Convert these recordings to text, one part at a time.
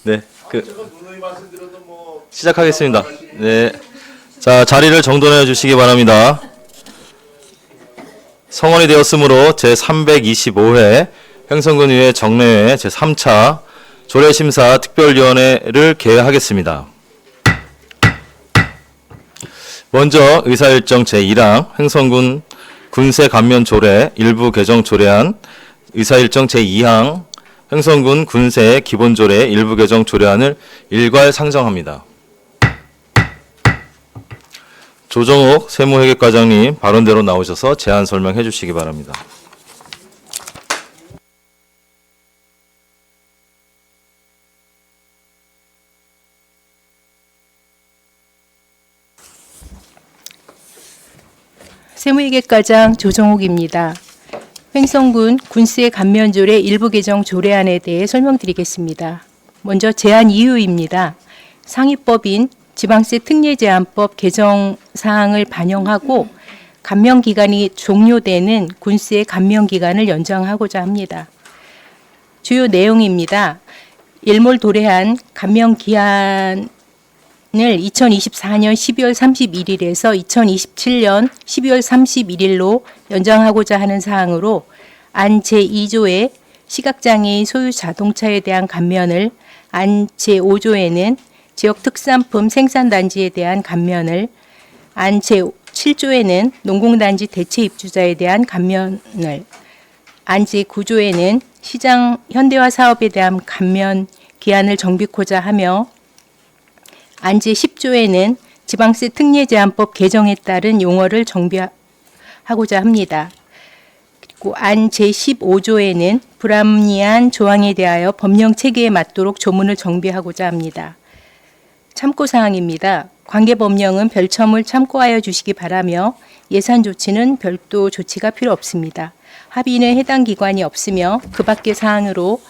네, 시작하겠습니다. 네, 자 자리를 정돈해 주시기 바랍니다. 성원이 되었으므로 제325회 횡성군의회 정례회 제3차 조례심사 특별위원회를 개회하겠습니다. 먼저 의사일정 제1항 횡성군 군세 감면 조례 일부 개정 조례안, 의사일정 제2항 횡성군 군세 기본조례 일부 개정 조례안을 일괄 상정합니다. 조정옥 세무회계과장님 발언대로 나오셔서 제안 설명해 주시기 바랍니다. 세무회계과장 조정옥입니다. 횡성군 군세 감면조례 일부 개정 조례안에 대해 설명드리겠습니다. 먼저 제안 이유입니다. 상위법인 지방세 특례제한법 개정 사항을 반영하고 감면 기간이 종료되는 군세 감면 기간을 연장하고자 합니다. 주요 내용입니다. 일몰 도래한 감면 기한을 2024년 12월 31일에서 2027년 12월 31일로 연장하고자 하는 사항으로 안 제2조의 시각장애인 소유 자동차에 대한 감면을, 안 제5조에는 지역특산품 생산단지에 대한 감면을, 안 제7조에는 농공단지 대체 입주자에 대한 감면을, 안 제9조에는 시장 현대화 사업에 대한 감면 기한을 정비코자 하며, 안 제10조에는 지방세 특례제한법 개정에 따른 용어를 정비하고자 합니다. 그리고 안 제15조에는 불합리한 조항에 대하여 법령 체계에 맞도록 조문을 정비하고자 합니다. 참고사항입니다. 관계법령은 별첨을 참고하여 주시기 바라며 예산 조치는 별도 조치가 필요 없습니다. 합의는 해당 기관이 없으며 그 밖의 사항으로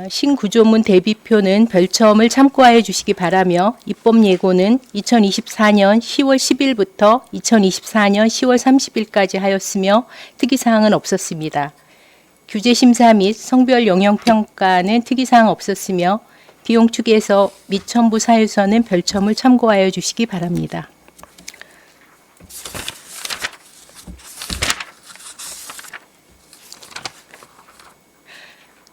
신구조문 대비표는 별첨을 참고하여 주시기 바라며 입법 예고는 2024년 10월 10일부터 2024년 10월 30일까지 하였으며 특이사항은 없었습니다. 규제심사 및 성별 영역평가는 특이사항 없었으며 비용 축에서 및 첨부 사유서는 별첨을 참고하여 주시기 바랍니다.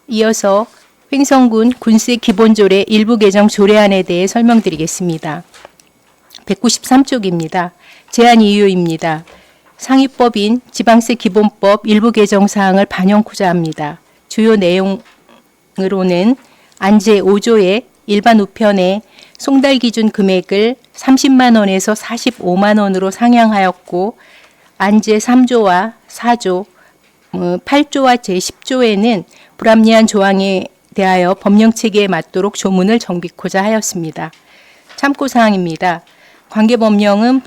이어서 횡성군 군세 기본조례 일부 개정 조례안에 대해 설명드리겠습니다. 193쪽입니다. 제안 이유입니다. 상위법인 지방세 기본법 일부 개정 사항을 반영코자 합니다. 주요 내용으로는 안 제5조의 일반 우편의 송달 기준 금액을 30만 원에서 45만 원으로 상향하였고, 안 제3조와 4조, 8조와 제10조에는 불합리한 조항에 대하여 법령 체계에 맞도록 조문을 정비코자 하였습니다. 참고사항입니다. 관계법령은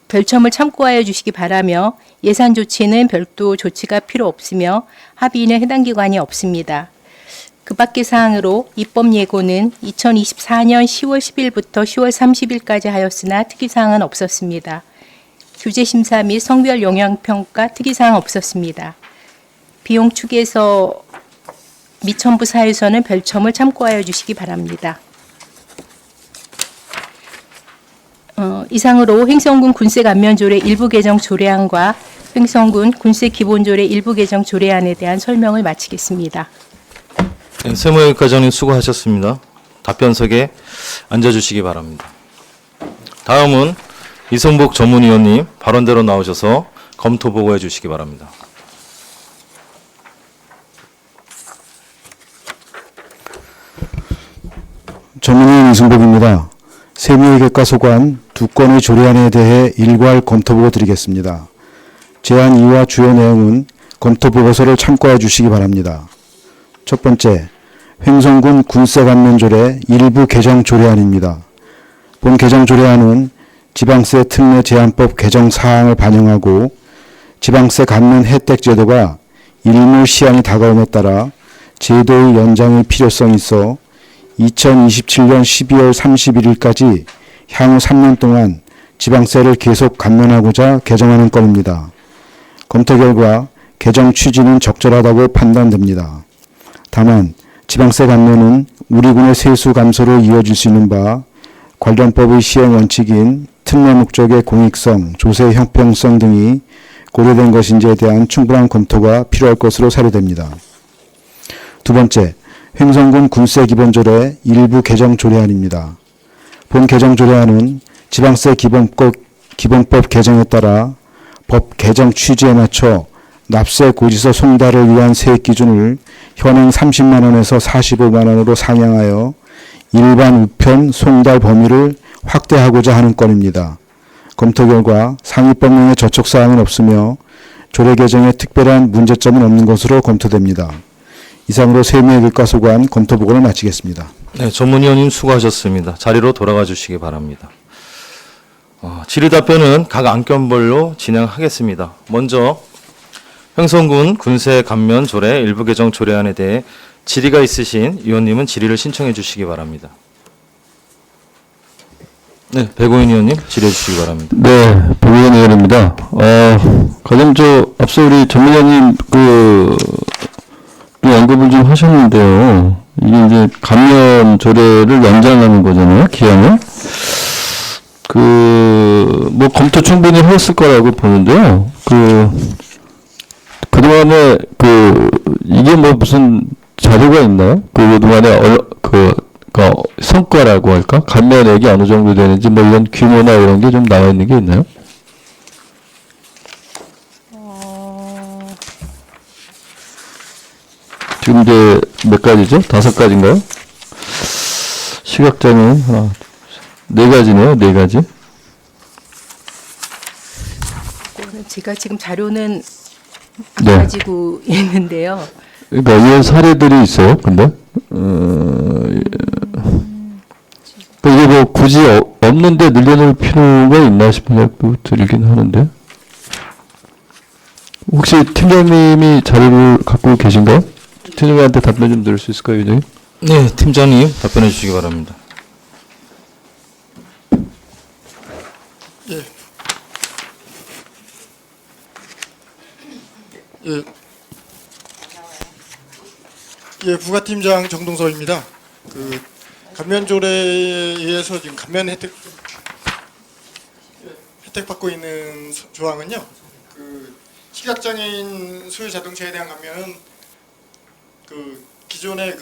별첨을 참고하여 주시기 바라며 예산 조치는 별도 조치가 필요 없으며 합의는 해당 기관이 없습니다. 그 밖의 사항으로 입법 예고는 2024년 10월 10일부터 10월 30일까지 하였으나 특이사항은 없었습니다. 규제심사 및 성별 영향평가 특이사항 없었습니다. 비용 축에서 및 첨부 사유서는 별첨을 참고하여 주시기 바랍니다. 이상으로 횡성군 군세 감면조례 일부 개정 조례안과 횡성군 군세 기본조례 일부 개정 조례안에 대한 설명을 마치겠습니다. 네, 세무회계과장님 수고하셨습니다. 답변석에 앉아주시기 바랍니다. 다음은 이성복 전문위원님 발언대로 나오셔서 검토 보고해 주시기 바랍니다. 전문위원 이승복입니다. 세무회계과 소관 두 건의 조례안에 대해 일괄 검토보고 드리겠습니다. 제안 이유와 주요 내용은 검토보고서를 참고해 주시기 바랍니다. 첫 번째, 횡성군 군세감면조례 일부 개정 조례안입니다. 본 개정 조례안은 지방세 특례 제한법 개정 사항을 반영하고 지방세 감면 혜택 제도가 일몰 시한이 다가옴에 따라 제도의 연장의 필요성이 있어 2027년 12월 31일까지 향후 3년 동안 지방세를 계속 감면하고자 개정하는 건입니다. 검토 결과 개정 취지는 적절하다고 판단됩니다. 다만 지방세 감면은 우리 군의 세수 감소로 이어질 수 있는 바 관련법의 시행 원칙인 특례 목적의 공익성, 조세 형평성 등이 고려된 것인지에 대한 충분한 검토가 필요할 것으로 사료됩니다. 두 번째, 횡성군 군세 기본조례 일부 개정 조례안입니다. 본 개정 조례안은 지방세 기본법 개정에 따라 법 개정 취지에 맞춰 납세 고지서 송달을 위한 세액 기준을 현행 30만 원에서 45만 원으로 상향하여 일반 우편 송달 범위를 확대하고자 하는 건입니다. 검토 결과 상위법령에 저촉사항은 없으며 조례 개정에 특별한 문제점은 없는 것으로 검토됩니다. 이상으로 세무의 교과소관 검토 보고를 마치겠습니다. 네, 전문위원님 수고하셨습니다. 자리로 돌아가 주시기 바랍니다. 질의 답변은 각 안건별로 진행하겠습니다. 먼저 횡성군 군세 감면 조례 일부 개정 조례안에 대해 질의가 있으신 위원님은 질의를 신청해 주시기 바랍니다. 네, 백오인 의원님 질의해 주시기 바랍니다. 네, 백의원 의원입니다. 가장 앞서 우리 전문위원님 언급을 좀 하셨는데요. 이게 이제 감면 조례를 연장하는 거잖아요, 기한을. 뭐 검토 충분히 했을 거라고 보는데요. 그동안에 이게 뭐 무슨 자료가 있나요? 그동안에 성과라고 할까? 감면액이 어느 정도 되는지 뭐 이런 규모나 이런 게 좀 나와 있는 게 있나요? 지금 이제 몇 가지죠? 5가지인가요? 시각장애인 하나, 4가지네요. 4가지. 제가 지금 자료는 안 네. 가지고 있는데요. 그러니까 이런 사례들이 있어요. 근데 이게 뭐 굳이 없는데 늘려놓을 필요가 있나 싶은 생각도 들긴 하는데. 혹시 팀장님이 자료를 갖고 계신가요? 팀장님한테 답변 좀 드릴 수 있을까요, 위원장님? 네, 팀장님 답변해 주시기 바랍니다. 예, 부가팀장 정동서입니다. 감면조례에 의해서 지금 감면 혜택 받고 있는 조항은요. 시각장애인 소유 자동차에 대한 감면은 기존의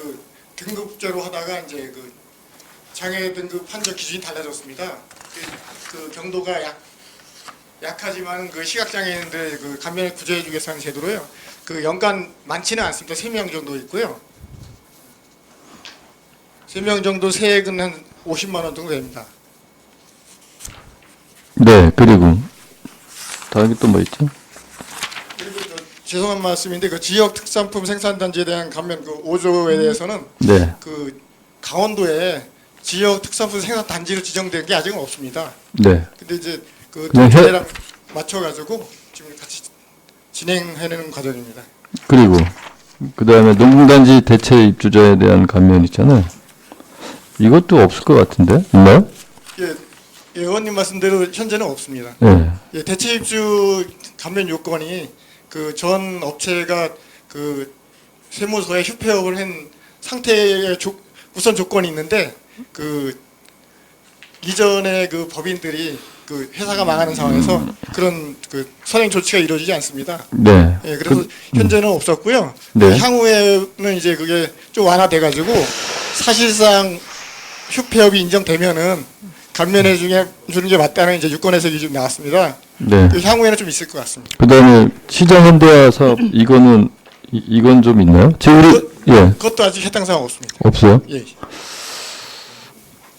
등급제로 하다가 이제 장애 등급 판정 기준이 달라졌습니다. 경도가 약하지만 시각장애인들 감면을 구제해주기 위해서 하는 제도로요. 연간 많지는 않습니다. 3명 정도 있고요. 3명 정도 세액은 한 50만 원 정도 됩니다. 네, 그리고 다음에 또 뭐 있죠? 그리고 죄송한 말씀인데 지역 특산품 생산단지에 대한 감면 5조에 대해서는 네. 강원도에 지역 특산품 생산단지로 지정된 게 아직은 없습니다. 네. 근데 이제 그냥 조례랑 맞춰가지고 지금 같이 진행하는 과정입니다. 그리고 그 다음에 농공단지 대체 입주자에 대한 감면 있잖아요. 이것도 없을 것 같은데 있나요? 예, 의원님 말씀대로 현재는 없습니다. 네. 예, 대체 입주 감면 요건이 전 업체가 세무서에 휴폐업을 한 상태의 우선 조건이 있는데 이전에 법인들이 회사가 망하는 상황에서 그런 선행 조치가 이루어지지 않습니다. 네. 예, 그래서 현재는 없었고요. 네. 향후에는 이제 그게 좀 완화돼가지고 사실상 휴폐업이 인정되면은 감면해 주는 게 맞다는 이제 유권 해석이 좀 나왔습니다. 네. 향후에는 좀 있을 것 같습니다. 그 다음에 시장 현대화 사업 이건 좀 있나요? 지금 예 그것도 아직 해당 사항 없습니다. 없어요. 예.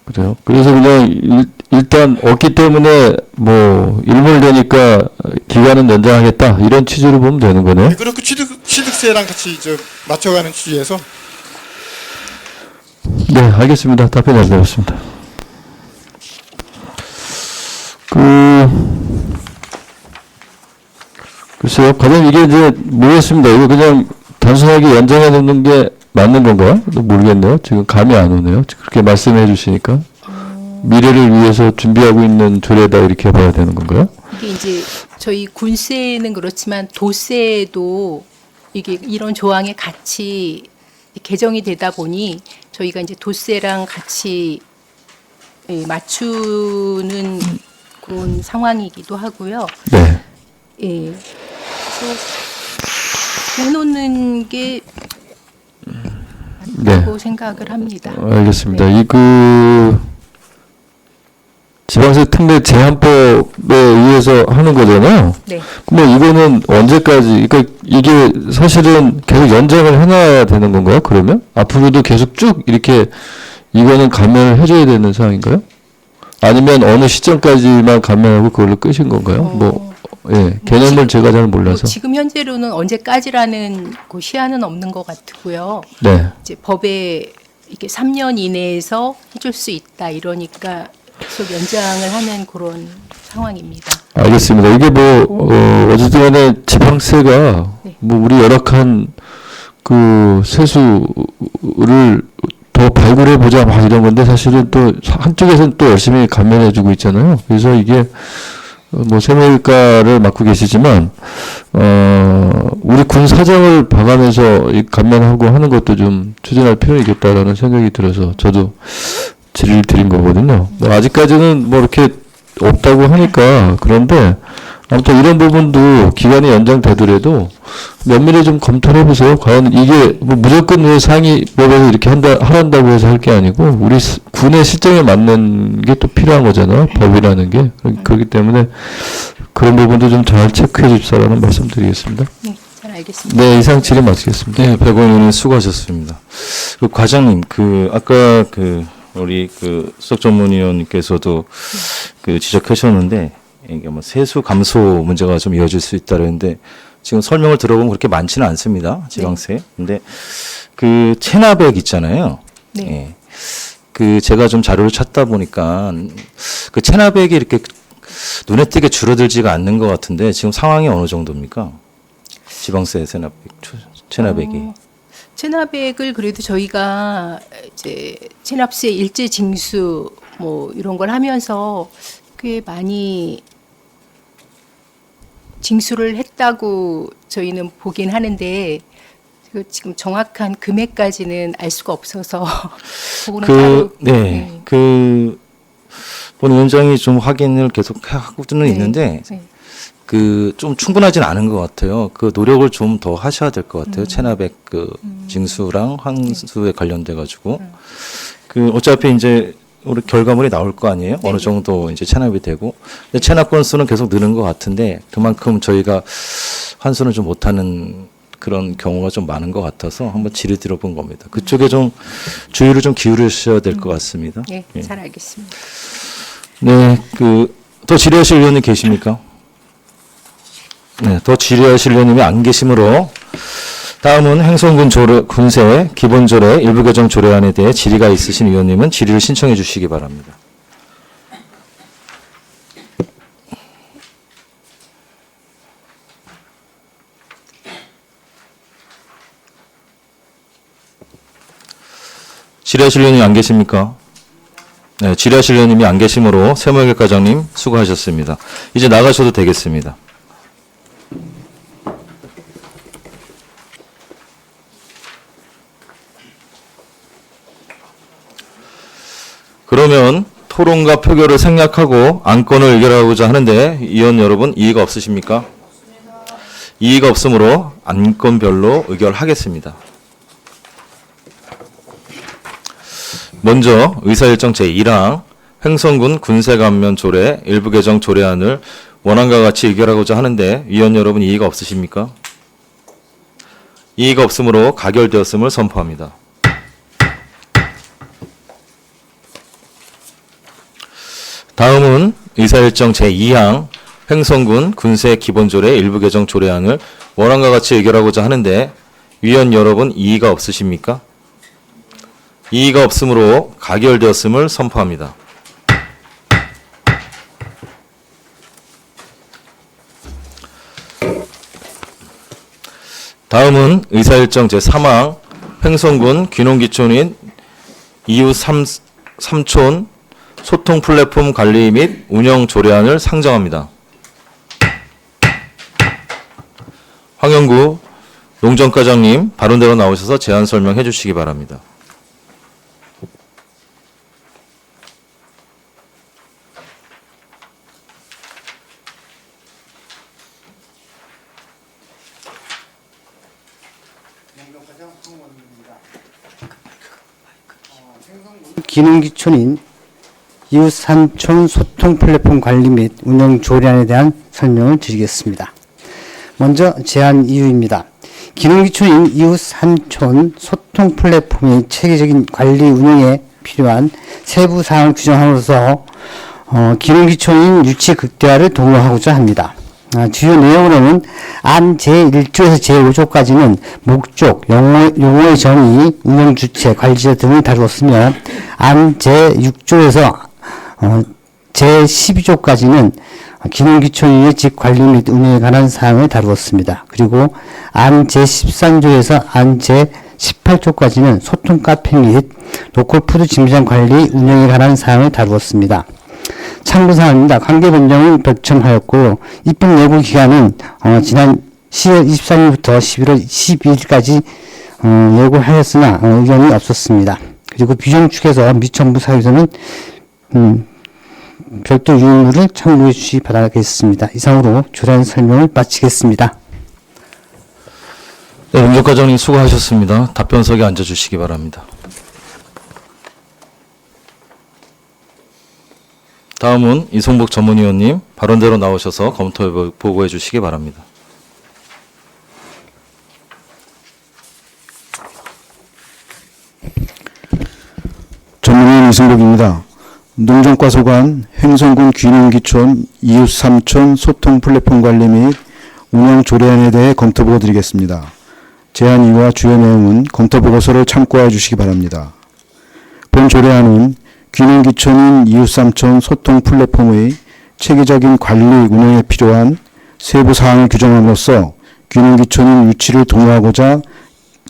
그래요. 그래서 그냥 일단 없기 때문에 뭐 일몰되니까 기간은 연장하겠다 이런 취지로 보면 되는 거네요. 네, 그렇고 취득세랑 같이 맞춰가는 취지에서 네, 알겠습니다. 답변 잘 들었습니다. 글쎄요, 과연 이게 이제 모르겠습니다. 이거 그냥 단순하게 연장해 놓는 게 맞는 건가요? 모르겠네요. 지금 감이 안 오네요. 그렇게 말씀해 주시니까. 미래를 위해서 준비하고 있는 조례다 이렇게 봐야 되는 건가요? 이게 이제 저희 군세는 그렇지만 도세도 이게 이런 조항에 같이 개정이 되다 보니 저희가 이제 도세랑 같이 맞추는 그런 상황이기도 하고요. 네. 예. 그래서 해놓는 게 맞다고 생각을 합니다. 알겠습니다. 네. 이 지방세 특례 제한법에 의해서 하는 거잖아요. 네. 뭐 이거는 언제까지, 그러니까 이게 사실은 계속 연장을 해놔야 되는 건가요? 그러면 앞으로도 계속 쭉 이렇게 이거는 감면을 해줘야 되는 상황인가요? 아니면 어느 시점까지만 감면하고 그걸로 끝인 건가요? 개념을 제가 잘 몰라서. 지금 현재로는 언제까지라는 그 시한은 없는 것 같고요. 네. 이제 법에 이렇게 3년 이내에서 해줄 수 있다 이러니까 계속 연장을 하는 그런 상황입니다. 알겠습니다. 이게 어쨌든 간에 지방세가 네. 우리 열악한 그 세수를 더 발굴해 보자 막 이런 건데 사실은 또 한쪽에서는 또 열심히 감면해 주고 있잖아요. 그래서 이게 세무일가를 맡고 계시지만 우리 군 사정을 봐가면서 이 감면하고 하는 것도 좀 추진할 필요가 있겠다라는 생각이 들어서 저도 질의를 드린 거거든요. 아직까지는 이렇게 없다고 하니까 그런데 아무튼 이런 부분도 기간이 연장되더라도 면밀히 좀 검토를 해보세요. 과연 이게 무조건 왜 상위법에서 이렇게 하란다고 해서 할 게 아니고 우리 군의 실정에 맞는 게 또 필요한 거잖아요. 법이라는 게. 그렇기 때문에 그런 부분도 좀 잘 체크해 줍시라는 말씀드리겠습니다. 네, 잘 알겠습니다. 네, 이상 질의 마치겠습니다. 네, 백원 의원님 수고하셨습니다. 과장님, 아까 우리 수석 전문위원님께서도 지적하셨는데 이게 세수 감소 문제가 좀 이어질 수 있다 그랬는데 지금 설명을 들어보면 그렇게 많지는 않습니다. 지방세. 근데 체납액 있잖아요. 네. 예. 제가 좀 자료를 찾다 보니까 체납액이 이렇게 눈에 띄게 줄어들지가 않는 것 같은데 지금 상황이 어느 정도입니까? 지방세 체납액이. 체납액을 그래도 저희가 이제 체납세 일제 징수 이런 걸 하면서 꽤 많이 징수를 했다고 저희는 보긴 하는데 지금 정확한 금액까지는 알 수가 없어서 그거는 따로 본 위원장이 좀 확인을 계속 하고는 있는데 네. 좀 충분하진 않은 것 같아요. 노력을 좀 더 하셔야 될 것 같아요. 체납액 징수랑 환수에 관련돼 가지고 어차피 이제 우리 결과물이 나올 거 아니에요? 네. 어느 정도 이제 체납이 되고 근데 체납 건수는 계속 느는 것 같은데 그만큼 저희가 환수는 좀 못하는 그런 경우가 좀 많은 것 같아서 한번 질의 들어본 겁니다. 그쪽에 좀 주의를 좀 기울이셔야 될 것 같습니다. 네, 예. 잘 알겠습니다. 네, 더 질의하실 의원님 계십니까? 네, 더 질의하실 의원님이 안 계시므로 다음은 행성군 군세 기본조례 일부 개정 조례안에 대해 질의가 있으신 의원님은 질의를 신청해 주시기 바랍니다. 질의하실 의원님 안 계십니까? 네, 질의하실 의원님이 안 계시므로 세무회계 과장님 수고하셨습니다. 이제 나가셔도 되겠습니다. 그러면 토론과 표결을 생략하고 안건을 의결하고자 하는데 위원 여러분 이의가 없으십니까? 이의가 없으므로 안건별로 의결하겠습니다. 먼저 의사일정 제1항 횡성군 군세감면 조례 일부 개정 조례안을 원안과 같이 의결하고자 하는데 위원 여러분 이의가 없으십니까? 이의가 없으므로 가결되었음을 선포합니다. 다음은 의사일정 제2항 횡성군 군세 기본조례 일부 개정 조례안을 원안과 같이 의결하고자 하는데 위원 여러분 이의가 없으십니까? 이의가 없으므로 가결되었음을 선포합니다. 다음은 의사일정 제3항 횡성군 귀농기촌인 이후 3촌 소통 플랫폼 관리 및 운영 조례안을 상정합니다. 황영구 농정과장님 발언대로 나오셔서 제안 설명해 주시기 바랍니다. 기능기촌인 이웃삼촌 소통 플랫폼 관리 및 운영 조례안에 대한 설명을 드리겠습니다. 먼저 제안 이유입니다. 기능기촌인 이웃삼촌 소통 플랫폼의 체계적인 관리 운영에 필요한 세부 사항을 규정함으로써 기능기촌인 유치 극대화를 도모하고자 합니다. 주요 내용으로는 안 제1조에서 제5조까지는 목적, 용어의 정의, 운영 주체, 관리자 등을 다루었으며 안 제6조에서 제12조까지는 기능기초인의 직관리 및 운영에 관한 사항을 다루었습니다. 그리고 안 제13조에서 안 제18조까지는 소통 카페 및 로컬 푸드 진미장 관리 운영에 관한 사항을 다루었습니다. 참고사항입니다. 관계 변경을 결정하였고 입법 예고 기간은 지난 10월 23일부터 11월 12일까지 예고하였으나 의견이 없었습니다. 그리고 규정 측에서 미정부 사유에서는 별도 유인물을 참고해 주시기 바라겠습니다. 이상으로 조례안 설명을 마치겠습니다. 네, 농정과장님 수고하셨습니다. 답변석에 앉아주시기 바랍니다. 다음은 이송복 전문위원님 발언대로 나오셔서 검토해 보고해 주시기 바랍니다. 전문위원 이승복입니다. 농정과 소관 횡성군 귀농기촌 이웃삼촌 소통 플랫폼 관리 및 운영 조례안에 대해 검토보고 드리겠습니다. 제안 이유와 주요 내용은 검토보고서를 참고해 주시기 바랍니다. 본 조례안은 귀농기촌인 이웃삼촌 소통 플랫폼의 체계적인 관리 운영에 필요한 세부 사항을 규정함으로써 귀농기촌인 유치를 도모하고자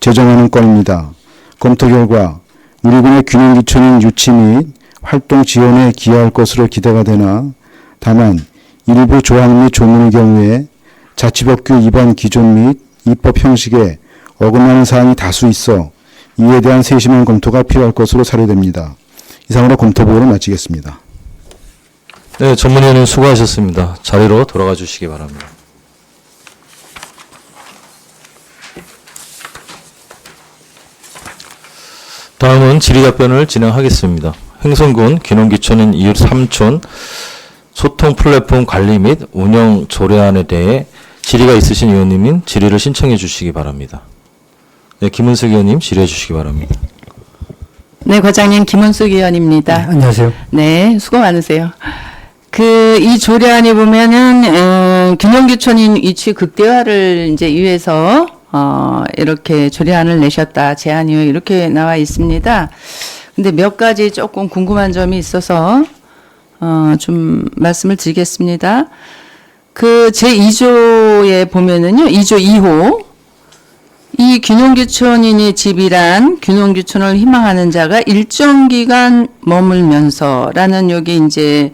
제정하는 건입니다. 검토 결과 우리 군의 귀농기촌인 유치 및 활동 지원에 기여할 것으로 기대가 되나 다만 일부 조항 및 조문의 경우에 자치법규 위반 기존 및 입법 형식에 어긋나는 사항이 다수 있어 이에 대한 세심한 검토가 필요할 것으로 사료됩니다. 이상으로 검토보고를 마치겠습니다. 네, 전문위원님 수고하셨습니다. 자리로 돌아가 주시기 바랍니다. 다음은 질의답변을 진행하겠습니다. 횡성군 귀농기촌인 이웃삼촌 소통 플랫폼 관리 및 운영 조례안에 대해 질의가 있으신 의원님은 질의를 신청해 주시기 바랍니다. 네, 김은숙 의원님 질의해 주시기 바랍니다. 네, 과장님 김은숙 의원입니다. 안녕하세요. 네, 수고 많으세요. 이 조례안에 보면은 균형기촌인 유치 극대화를 이제 위해서 이렇게 조례안을 내셨다. 제안이요. 이렇게 나와 있습니다. 근데 몇 가지 조금 궁금한 점이 있어서 좀 말씀을 드리겠습니다. 제2조에 보면은요. 2조 2호 이 균형기촌인이 집이란 균형기촌을 희망하는 자가 일정 기간 머물면서라는 여기 이제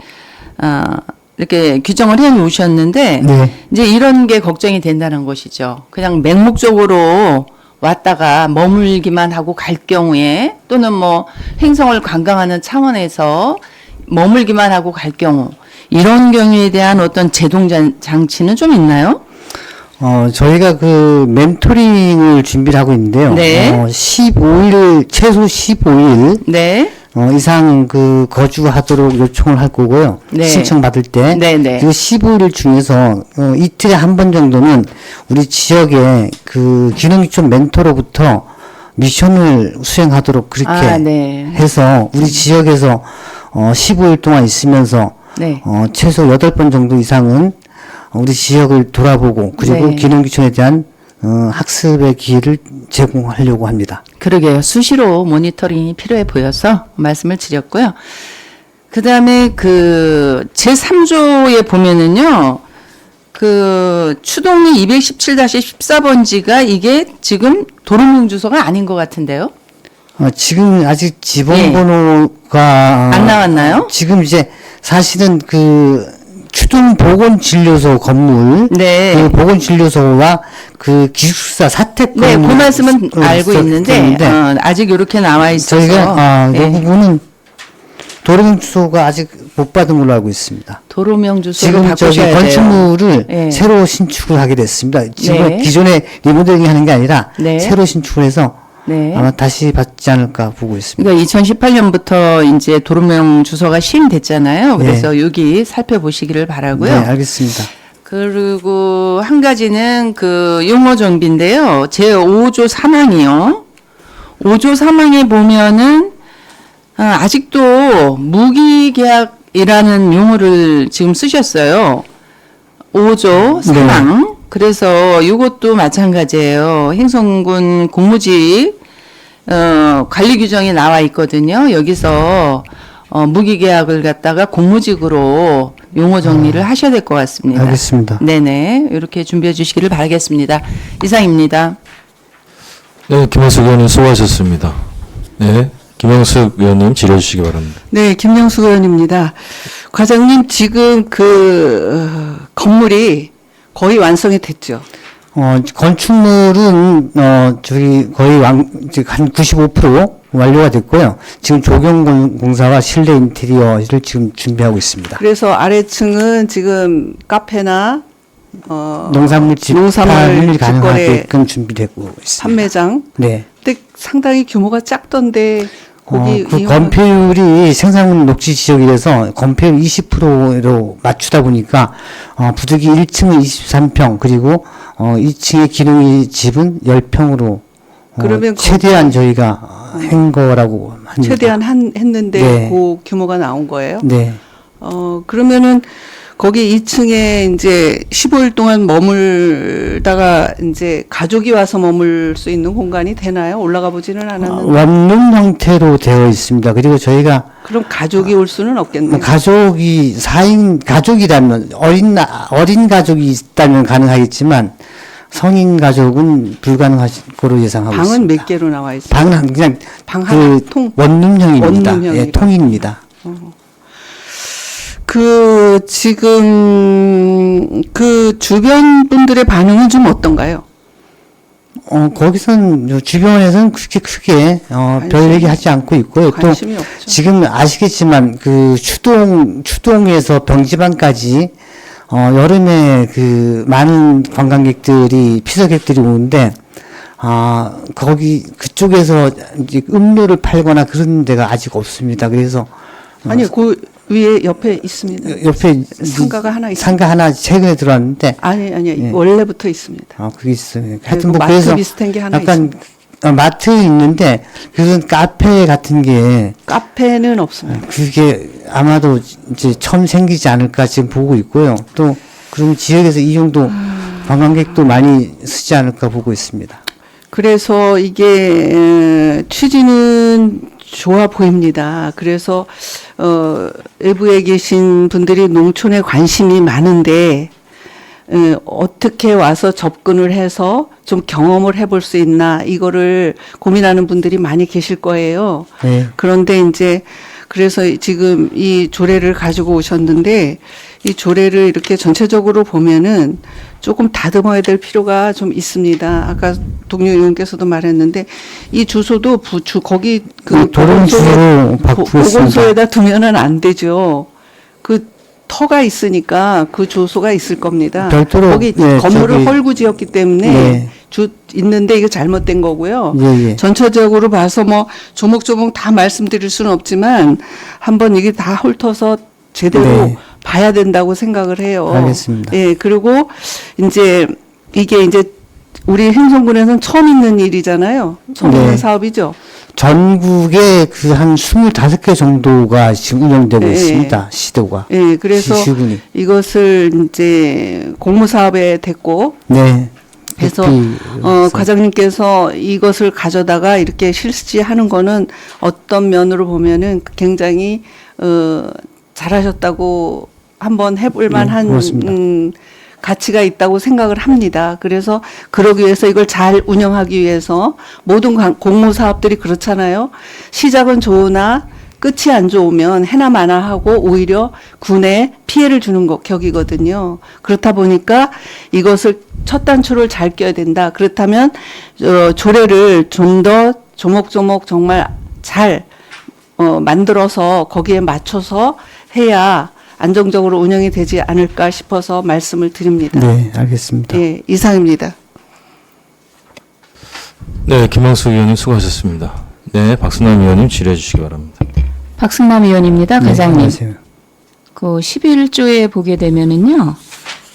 이렇게 규정을 해 놓으셨는데 네. 이제 이런 게 걱정이 된다는 것이죠. 그냥 맹목적으로 왔다가 머물기만 하고 갈 경우에 또는 뭐 행성을 관광하는 차원에서 머물기만 하고 갈 경우 이런 경우에 대한 어떤 제동 장치는 좀 있나요? 저희가 멘토링을 준비를 하고 있는데요. 네. 15일, 최소 15일 네. 이상 거주하도록 요청을 할 거고요. 네. 신청받을 때. 네네. 그리고 15일 중에서 이틀에 한 번 정도는 우리 지역의 기능기촌 멘토로부터 미션을 수행하도록 그렇게 네. 해서 우리 지역에서 15일 동안 있으면서 네. 최소 8번 정도 이상은 우리 지역을 돌아보고 그리고 네. 기능기촌에 대한 학습의 기회를 제공하려고 합니다. 그러게요. 수시로 모니터링이 필요해 보여서 말씀을 드렸고요. 그 다음에 제3조에 보면은요, 추동리 217-14번지가 이게 지금 도로명 주소가 아닌 것 같은데요. 지금 아직 지번번호가 안 나왔나요? 지금 이제 사실은 추동 보건진료소 건물, 네. 그 보건진료소와 그 기숙사 사택 네, 그 건물 말씀은 알고 있는데 아직 이렇게 나와 있어서 저희가 이 예. 부분은 도로명 주소가 아직 못 받은 걸로 알고 있습니다. 도로명 주소를 지금 저기 바꾸셔야 돼요. 건축물을 네. 새로 신축을 하게 됐습니다. 지금 네. 기존에 리모델링 하는 게 아니라 네. 새로 신축을 해서 네. 아마 다시 받지 않을까 보고 있습니다. 그러니까 2018년부터 이제 도로명 주소가 시행됐잖아요. 그래서 네. 여기 살펴보시기를 바라고요. 네, 알겠습니다. 그리고 한 가지는 그 용어 정비인데요. 제 5조 3항이요. 5조 3항에 보면은 아직도 무기계약이라는 용어를 지금 쓰셨어요. 5조 3항. 그래서 이것도 마찬가지예요. 행성군 공무직 관리 규정이 나와 있거든요. 여기서 무기계약을 갖다가 공무직으로 용어 정리를 하셔야 될 것 같습니다. 알겠습니다. 네네. 이렇게 준비해 주시기를 바라겠습니다. 이상입니다. 네, 김영숙 의원님 수고하셨습니다. 네, 김영숙 의원님 질의해 주시기 바랍니다. 네, 김영숙 의원입니다. 과장님, 지금 건물이 거의 완성이 됐죠? 건축물은 저기 거의 이제 한 95% 완료가 됐고요. 지금 조경 공사와 실내 인테리어를 지금 준비하고 있습니다. 그래서 아래층은 지금 카페나 농산물 농산물 집판을 가능하게끔 준비되고 있습니다. 판매장. 네. 근데 상당히 규모가 작던데 거기 그 건폐율이 생산물 녹지 지역이라서 건폐율 20%로 맞추다 보니까 부득이 1층은 23평 그리고 2층의 기둥이 집은 10평으로 그러면 최대한 저희가 한 거라고 합니다. 최대한 했는데 네. 그 규모가 나온 거예요? 네. 그러면은 거기 2층에 이제 15일 동안 머물다가 이제 가족이 와서 머물 수 있는 공간이 되나요? 올라가 보지는 않았는데. 원룸 형태로 되어 있습니다. 그리고 저희가 그럼 가족이 올 수는 없겠네요. 가족이 4인 가족이라면 어린 가족이 있다면 가능하겠지만 성인 가족은 불가능할 거로 예상하고 방은 있습니다. 몇 개로 나와 있어요? 방은 그냥 방 하나 통? 원룸형입니다. 원룸형이라. 예, 통입니다. 지금 주변 분들의 반응은 좀 어떤가요? 거기선 주변에서는 그렇게 크게 별 얘기하지 않고 있고요. 또 관심이 없죠. 지금 아시겠지만 그 추동에서 병지반까지 여름에 그 많은 관광객들이 피서객들이 오는데 거기 그쪽에서 이제 음료를 팔거나 그런 데가 아직 없습니다. 그래서 아니 그 위에 옆에 있습니다. 옆에 상가가 하나 있습니다. 상가 하나 최근에 들어왔는데 아니 예. 원래부터 있습니다. 그게 있어요. 그리고 하여튼 뭐 마트 그래서 비슷한 게 하나 약간 마트 있는데 그런 카페 같은 게 카페는 없습니다. 그게 아마도 이제 처음 생기지 않을까 지금 보고 있고요. 또 그런 지역에서 이 정도 관광객도 많이 쓰지 않을까 보고 있습니다. 그래서 이게 취지는 좋아 보입니다. 그래서 외부에 계신 분들이 농촌에 관심이 많은데 어떻게 와서 접근을 해서 좀 경험을 해볼 수 있나 이거를 고민하는 분들이 많이 계실 거예요. 네. 그런데 이제 그래서 지금 이 조례를 가지고 오셨는데 이 조례를 이렇게 전체적으로 보면은 조금 다듬어야 될 필요가 좀 있습니다. 아까 동료 의원께서도 말했는데 이 주소도 거기 그 도로 주소로 바꾸겠습니다. 보건소에다 두면은 안 되죠. 그 터가 있으니까 그 주소가 있을 겁니다. 별도로, 거기 예, 건물을 저기, 헐고 지었기 때문에 네. 있는데 이거 잘못된 거고요. 예. 전체적으로 봐서 뭐 조목조목 다 말씀드릴 수는 없지만 한번 이게 다 훑어서 제대로 네. 봐야 된다고 생각을 해요. 알겠습니다. 예, 그리고 이제 이게 이제 우리 행성군에서는 처음 있는 일이잖아요. 처음 네. 있는 사업이죠. 전국에 그 한 25개 정도가 지금 운영되고 네. 있습니다. 시도가. 예, 그래서 시군이. 이것을 이제 공모사업에 됐고 네. 그래서 높이 과장님께서 이것을 가져다가 이렇게 실시하는 거는 어떤 면으로 보면은 굉장히 잘하셨다고 한번 해볼 만한 고맙습니다. 가치가 있다고 생각을 합니다. 그래서 그러기 위해서 이걸 잘 운영하기 위해서 모든 공모 사업들이 그렇잖아요. 시작은 좋으나 끝이 안 좋으면 해나 마나 하고 오히려 군에 피해를 주는 격이거든요. 그렇다 보니까 이것을 첫 단추를 잘 껴야 된다. 그렇다면 조례를 좀 더 조목조목 정말 잘 만들어서 거기에 맞춰서 해야 안정적으로 운영이 되지 않을까 싶어서 말씀을 드립니다. 네, 알겠습니다. 예, 이상입니다. 네, 김영수 의원님 수고하셨습니다. 네, 박순남 의원님 질의해 주시기 바랍니다. 박승남 의원입니다. 과장님. 안녕하세요. 그 11조에 보게 되면은요.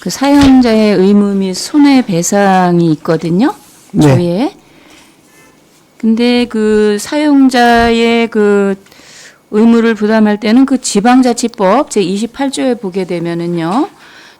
그 사용자의 의무 및 손해배상이 있거든요. 네. 조에. 근데 그 사용자의 그 의무를 부담할 때는 그 지방자치법 제28조에 보게 되면은요.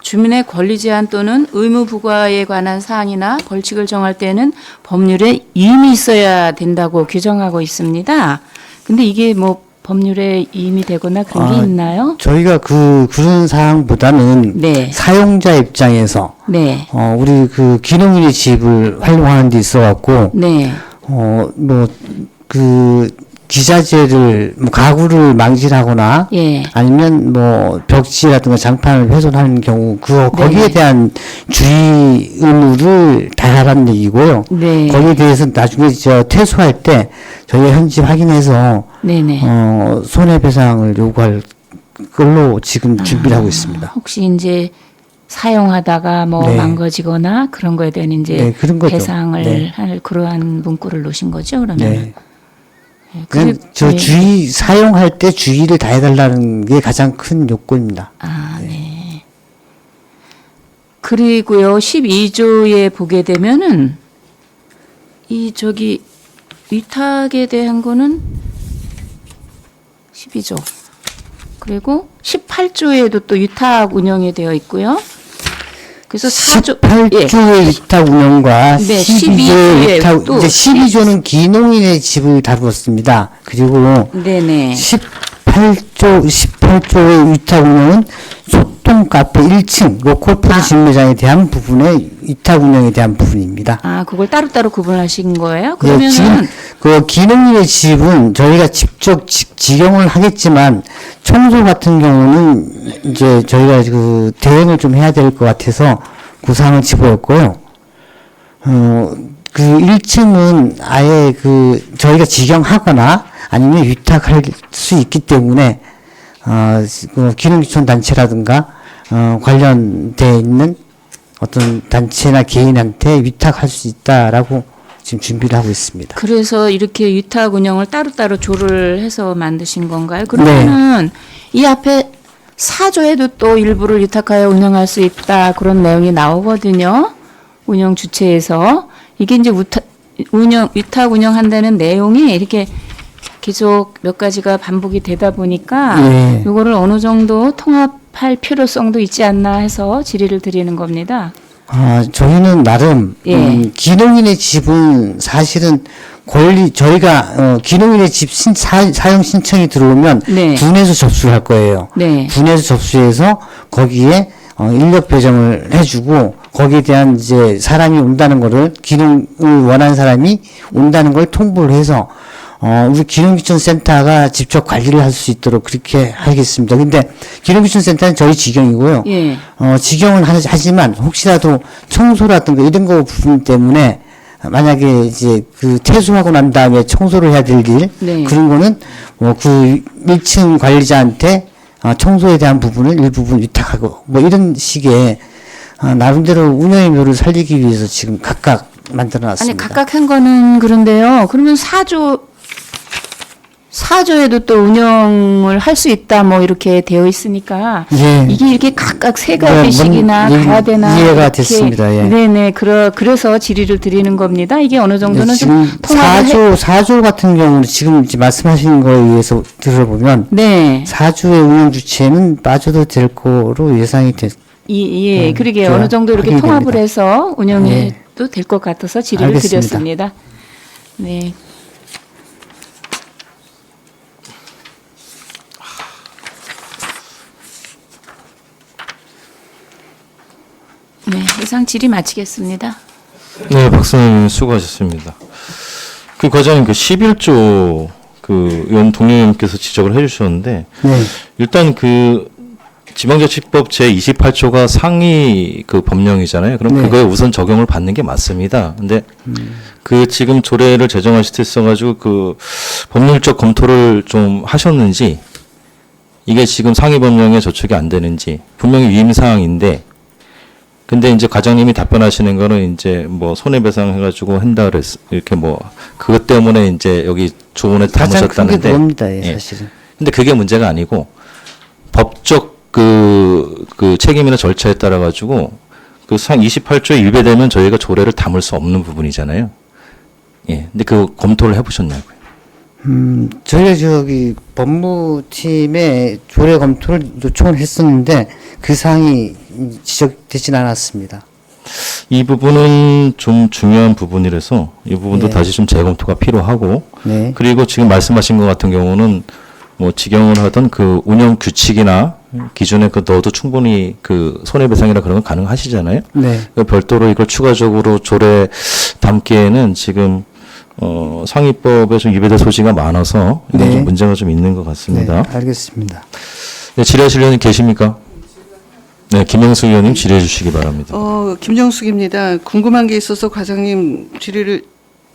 주민의 권리 제한 또는 의무 부과에 관한 사항이나 벌칙을 정할 때는 법률에 이임이 있어야 된다고 규정하고 있습니다. 근데 이게 뭐 법률에 이임이 되거나 그런 게 있나요? 저희가 그런 사항보다는 네. 사용자 입장에서 네. 우리 그 기농인의 집을 활용하는 데 있어 갖고 네. 기자재를 가구를 망실하거나 예. 아니면 벽지라든가 장판을 훼손하는 경우 거기에 대한 주의 의무를 다하라는 얘기고요. 네. 거기에 대해서 나중에 퇴소할 때 저희가 현지 확인해서 네네. 손해배상을 요구할 걸로 지금 준비를 하고 있습니다. 혹시 이제 사용하다가 뭐 네. 망가지거나 그런 거에 대한 이제 네, 그런 거죠. 배상을 네. 할 그러한 문구를 놓으신 거죠, 그러면? 네. 네. 그냥 네. 사용할 때 주의를 다해달라는 게 가장 큰 요건입니다. 아, 네. 그리고요, 12조에 보게 되면은 위탁에 대한 거는 12조. 그리고 18조에도 또 위탁 운영이 되어 있고요. 그래서 18조의 위탁 운영과 네, 12조의 위탁, 또 이제 12조는 기농인의 집을 다루었습니다. 그리고 네네. 18조의 위탁 운영은 소통 카페 1층 로컬푸드 직매장에 대한 부분의 위탁 운영에 대한 부분입니다. 아, 그걸 따로따로 구분하신 거예요? 네, 지금 그러면은 그 기농인의 집은 저희가 직접 직영을 하겠지만 청소 같은 경우는 이제 저희가 그 대응을 좀 해야 될 것 같아서 그 사항을 집어였고요. 그 1층은 아예 저희가 직영하거나 아니면 위탁할 수 있기 때문에 기농기촌 단체라든가 관련돼 있는 어떤 단체나 개인한테 위탁할 수 있다라고 지금 준비를 하고 있습니다. 그래서 이렇게 위탁 운영을 따로따로 조를 해서 만드신 건가요? 그러면은 이 앞에 4조에도 또 일부를 위탁하여 운영할 수 있다 그런 내용이 나오거든요. 운영 주체에서 이게 이제 위탁 운영한다는 내용이 이렇게 계속 몇 가지가 반복이 되다 보니까 네. 이거를 어느 정도 통합할 필요성도 있지 않나 해서 질의를 드리는 겁니다. 저희는 나름 기농인의 집은 사실은 저희가 기농인의 집 사용 신청이 들어오면 네. 군에서 접수를 할 거예요. 네. 군에서 접수해서 거기에 인력 배정을 해주고 거기에 대한 이제 사람이 온다는 거를 기농을 원하는 사람이 온다는 걸 통보를 해서 우리 기농기촌센터가 직접 관리를 할 수 있도록 그렇게 하겠습니다. 근데 기농기촌센터는 저희 직영이고요. 예. 직영은 하지만 혹시라도 청소라든가 이런 거 부분 때문에 만약에 이제 퇴소하고 난 다음에 청소를 해야 될 일, 네. 그런 거는 그 1층 관리자한테 청소에 대한 부분을 일부분 위탁하고 이런 식의 나름대로 운영의 묘를 살리기 위해서 지금 각각 만들어 놨습니다. 아니 각각 한 거는 그런데요. 그러면 4조에도 또 운영을 할 수 있다 뭐 이렇게 되어 있으니까 예. 이게 이렇게 각각 세 가지씩이나 뭔 가야 되나 이해가 이렇게. 됐습니다. 예. 네네 그래서 질의를 드리는 겁니다. 이게 어느 정도는 좀 지금 통합을 4조 같은 경우는 지금 이제 말씀하신 거에 의해서 들어보면 네. 4조의 운영 주체는 빠져도 될 거로 예상이 됐. 예, 그러게 좋아요. 어느 정도 이렇게 확인이 통합을 됩니다. 해서 운영해도 될 것 같아서 질의를 알겠습니다. 드렸습니다. 네. 네, 이상 질의 마치겠습니다. 네, 박순남 의원님 수고하셨습니다. 과장님 11조 그 의원 동료님께서 지적을 해주셨는데 네. 일단 그 지방자치법 제 28조가 상위 그 법령이잖아요. 그럼 네. 그거에 우선 적용을 받는 게 맞습니다. 근데 그 지금 조례를 제정하실 때 있어가지고 그 법률적 검토를 좀 하셨는지 이게 지금 상위 법령에 저촉이 안 되는지 분명히 위임 사항인데 근데 이제 과장님이 답변하시는 거는 이제 뭐 손해배상 해가지고 한다 그랬 이렇게 뭐 그것 때문에 이제 여기 조문에 가장 큰 게 담으셨다는데 그겁니다. 예, 예. 사실은. 근데 그게 문제가 아니고 법적 그 책임이나 절차에 따라 가지고 그 상 28조에 위배되면 저희가 조례를 담을 수 없는 부분이잖아요. 예. 근데 그 검토를 해보셨냐고요? 저희가 저기 법무팀에 조례 검토를 요청을 했었는데 그 사항이 지적되진 않았습니다. 이 부분은 좀 중요한 부분이라서 이 부분도 네. 다시 좀 재검토가 필요하고 네. 그리고 지금 말씀하신 것 같은 경우는 뭐 직영을 하던 그 운영 규칙이나 기준에 그 넣어도 충분히 그 손해배상이나 그런 건 가능하시잖아요. 네. 그 별도로 이걸 추가적으로 조례 담기에는 지금 상위법에 좀 위배될 소지가 많아서 이건 네. 좀 문제가 좀 있는 것 같습니다. 네, 알겠습니다. 네, 질의하실 의원님 계십니까? 네, 김영수 의원님 질의해 주시기 바랍니다. 김정숙입니다. 궁금한 게 있어서 과장님 질의를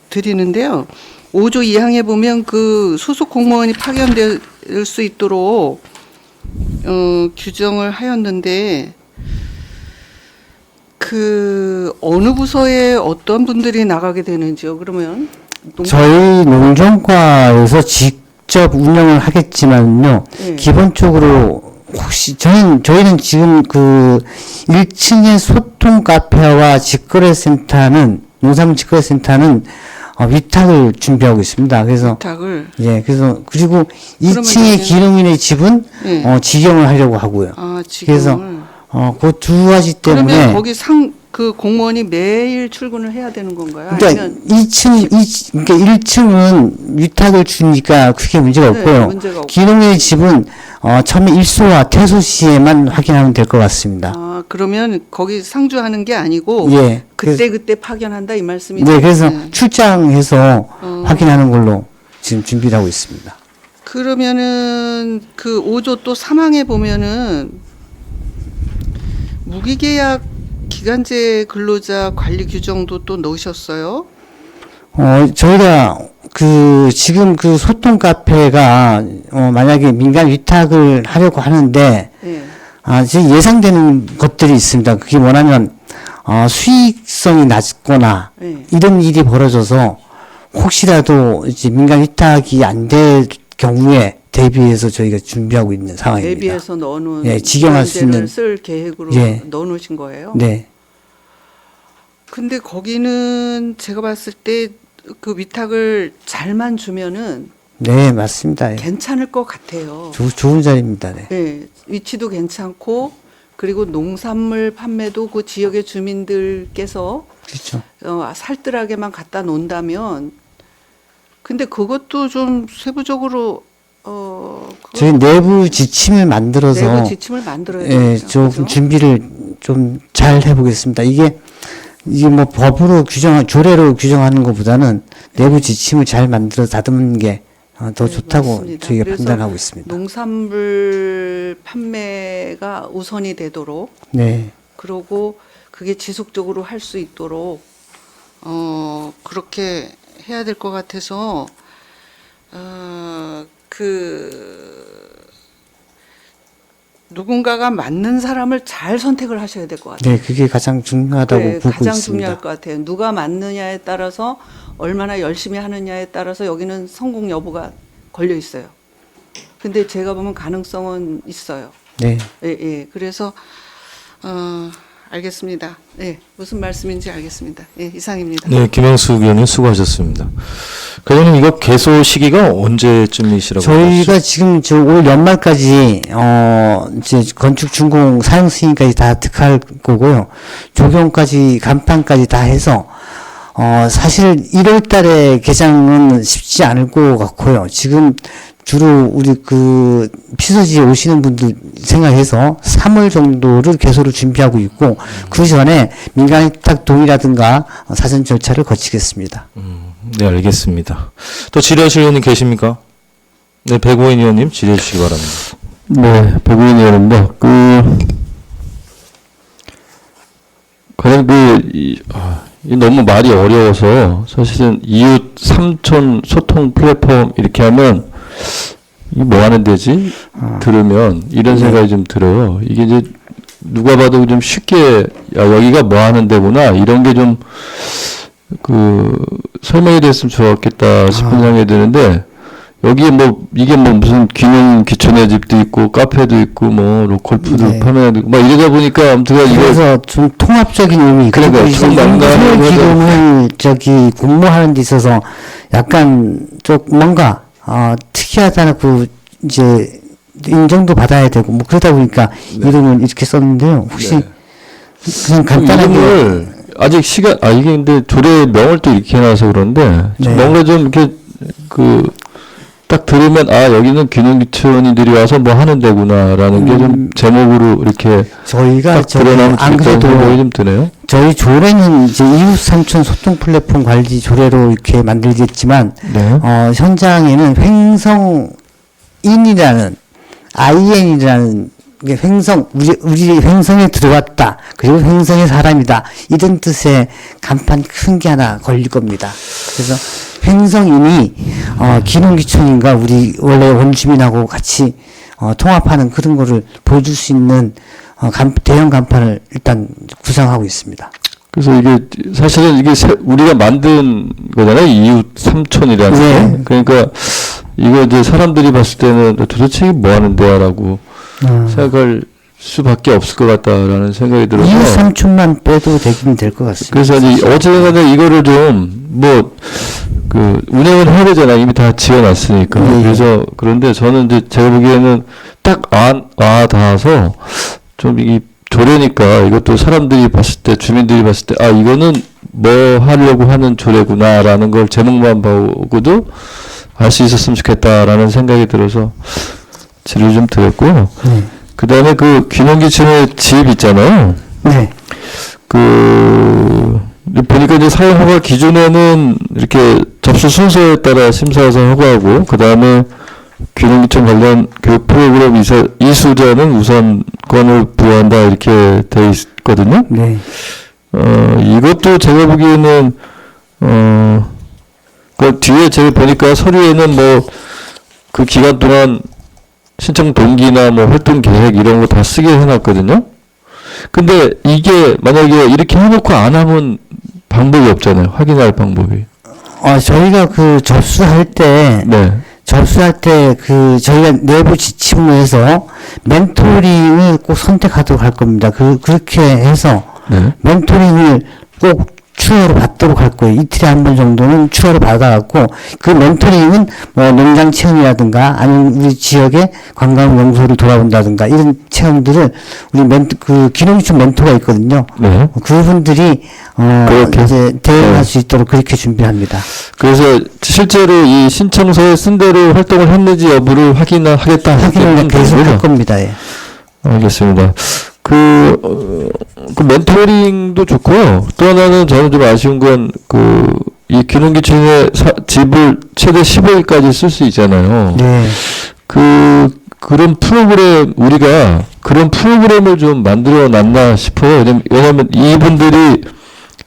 드리는데요. 5조 2항에 보면 그 소속 공무원이 파견될 수 있도록 규정을 하였는데 그 어느 부서에 어떤 분들이 나가게 되는지요? 그러면 저희 농정과에서 직접 운영을 하겠지만요. 네. 기본적으로 혹시 저희는 지금 그 1층의 소통 카페와 직거래센터는 농산물 직거래센터는 위탁을 준비하고 있습니다. 그래서 탁을 예, 그래서 그리고 그러면 2층의 여기는- 기농인의 집은 네. 직영을 하려고 하고요. 그래서 지금을 그 두 가지 때문에 그러면 거기 그 공무원이 매일 출근을 해야 되는 건가요? 그러니까 아니면 1층은 위탁을 주니까 크게 문제가 네, 없고요. 문제가 없고. 기농의 집은 처음에 일소와 퇴소 시에만 확인하면 될 것 같습니다. 그러면 거기 상주하는 게 아니고 예. 그때 파견한다 이 말씀이죠? 네, 그래서 네. 출장해서 확인하는 걸로 지금 준비를 하고 있습니다. 그러면은 그 5조 또 3항에 보면은 무기계약 기간제 근로자 관리 규정도 또 넣으셨어요. 저희가 지금 그 소통 카페가 만약에 민간 위탁을 하려고 하는데 네. 지금 예상되는 것들이 있습니다. 그게 뭐냐면 수익성이 낮거나 네. 이런 일이 벌어져서 혹시라도 이제 민간 위탁이 안 될 경우에 대비해서 저희가 준비하고 있는 상황입니다. 대비해서 넣어놓은 예, 직영할 수 기간제를 있는 쓸 계획으로 예. 넣어놓으신 거예요. 네. 근데 거기는 제가 봤을 때 그 위탁을 잘만 주면은 네, 맞습니다. 예. 괜찮을 것 같아요. 좋은 자리입니다. 네. 네, 위치도 괜찮고 그리고 농산물 판매도 그 지역의 주민들께서 그렇죠. 살뜰하게만 갖다 놓는다면 근데 그것도 좀 세부적으로 저희 내부 지침을 만들어서 내부 지침을 만들어야 예, 되겠죠. 조금 그죠? 준비를 좀 잘 해보겠습니다. 이게 뭐 법으로 조례로 규정하는 것보다는 내부 지침을 잘 만들어 다듬는 게 더 네, 좋다고 맞습니다. 저희가 그래서 판단하고 있습니다. 농산물 판매가 우선이 되도록 네, 그러고 그게 지속적으로 할 수 있도록 그렇게 해야 될 것 같아서 누군가가 맞는 사람을 잘 선택을 하셔야 될 것 같아요. 네, 그게 가장 중요하다고 네, 보고 가장 있습니다. 중요할 것 같아요. 누가 맞느냐에 따라서 얼마나 열심히 하느냐에 따라서 여기는 성공 여부가 걸려 있어요. 근데 제가 보면 가능성은 있어요. 네, 예, 예. 그래서 알겠습니다. 예, 무슨 말씀인지 알겠습니다. 예, 이상입니다. 네, 김영수 의원님 수고하셨습니다. 과장님 이거 개소 시기가 언제쯤이시라고 저희가 지금 올 연말까지 이제 건축 준공 사용 승인까지 다 득할 거고요. 조경까지 간판까지 다 해서 사실 1월 달에 개장은 쉽지 않을 것 같고요. 지금 주로 우리 피서지에 오시는 분들 생각해서 3월 정도를 개소를 준비하고 있고 그 전에 민간 위탁 동의라든가 사전 절차를 거치겠습니다. 네, 알겠습니다. 또 질의하실 의원님 계십니까? 네, 백오인 의원님 질의해 주시기 바랍니다. 네, 백우인 의원입니다. 과연 이 너무 말이 어려워서 사실은 이웃 삼촌 소통 플랫폼 이렇게 하면 이게 뭐 하는 데지? 들으면 이런 생각이 좀 들어요. 이게 이제 누가 봐도 좀 쉽게 여기가 뭐 하는 데구나 이런 게 좀 설명이 됐으면 좋았겠다 싶은 생각이 드는데 여기에 이게 무슨 기능 기촌의 집도 있고 카페도 있고 로컬푸드 네. 판매도 있고 이러다 보니까 아무튼 이거 그래서 좀 통합적인 의미 그러니까 그리고 총 망가는 이제 기금을 근무하는 데 있어서 약간 좀 뭔가 특이하다고 이제 인정도 받아야 되고 그러다 보니까 이름을 이렇게 썼는데요. 혹시 그냥 간단하게 이름을 아직 이게 근데 조례 명을 또 이렇게 해놔서 그런데 좀 네. 뭔가 좀 이렇게 딱 들으면 여기는 기농기촌인들이 와서 뭐 하는 데구나라는 게 좀 제목으로 이렇게 저희가 딱 드러나면 안 좋겠다는 그래도 생각이 좀 드네요. 저희 조례는 이제 이웃 삼촌 소통 플랫폼 관리 조례로 이렇게 만들겠지만 네. 현장에는 횡성인이라는 IN이라는 게 우리 횡성에 들어왔다. 그리고 횡성의 사람이다. 이런 뜻의 간판 큰 게 하나 걸릴 겁니다. 그래서 횡성인이 기농기촌인가 우리 원래 원주민하고 같이 통합하는 그런 거를 보여줄 수 있는 대형 간판을 일단 구상하고 있습니다. 그래서 이게 사실은 이게 우리가 만든 거잖아요. 이웃 삼촌이라는 네. 게. 그러니까 이거 이제 사람들이 봤을 때는 도대체 이게 뭐 하는 데야라고 생각할 수밖에 없을 것 같다라는 생각이 들어서. 이웃 삼촌만 빼도 되긴 될 것 같습니다. 그래서 이제 어쨌든 이거를 좀 운영을 해야 되잖아. 이미 다 지어놨으니까. 네. 그래서 그런데 저는 이제 제가 보기에는 딱 닿아서 좀 이 조례니까 이것도 사람들이 봤을 때, 주민들이 봤을 때, 이거는 뭐 하려고 하는 조례구나라는 걸 제목만 보고도 알 수 있었으면 좋겠다라는 생각이 들어서 질의를 좀 드렸고요. 그 다음에 기농기촌의 집 있잖아요. 네. 보니까 이제 사용 허가 기준에는 이렇게 접수 순서에 따라 심사해서 허가하고, 그 다음에 기농기촌 관련 교육 프로그램 이수자는 우선권을 부여한다 이렇게 되어 있거든요. 네. 이것도 제가 보기에는, 뒤에 제가 보니까 서류에는 그 기간 동안 신청 동기나 활동 계획 이런 거 다 쓰게 해놨거든요. 근데 이게 만약에 이렇게 해놓고 안 하면 방법이 없잖아요. 확인할 방법이. 저희가 접수할 때 네. 저희가 내부 지침으로 해서 멘토링을 꼭 선택하도록 할 겁니다. 그렇게 해서 네. 멘토링을 꼭 추가로 받도록 할 거예요. 이틀에 한 번 정도는 추가로 받아갖고, 그 멘토링은 농장 체험이라든가, 아니면 우리 지역의 관광 명소를 돌아본다든가, 이런 체험들을 우리 기농기촌 멘토가 있거든요. 네. 그분들이, 그렇게? 이제 대응할 수 있도록 그렇게 준비합니다. 그래서 실제로 이 신청서에 쓴 대로 활동을 했는지 여부를 확인하겠다. 확인을 계속 할 겁니다. 예. 알겠습니다. 그 멘토링도 좋고요. 또 하나는 저는 좀 아쉬운 건, 이 기농기촌의 집을 최대 15일까지 쓸 수 있잖아요. 네. 그런 프로그램, 우리가 그런 프로그램을 좀 만들어 놨나 싶어요. 왜냐면 이분들이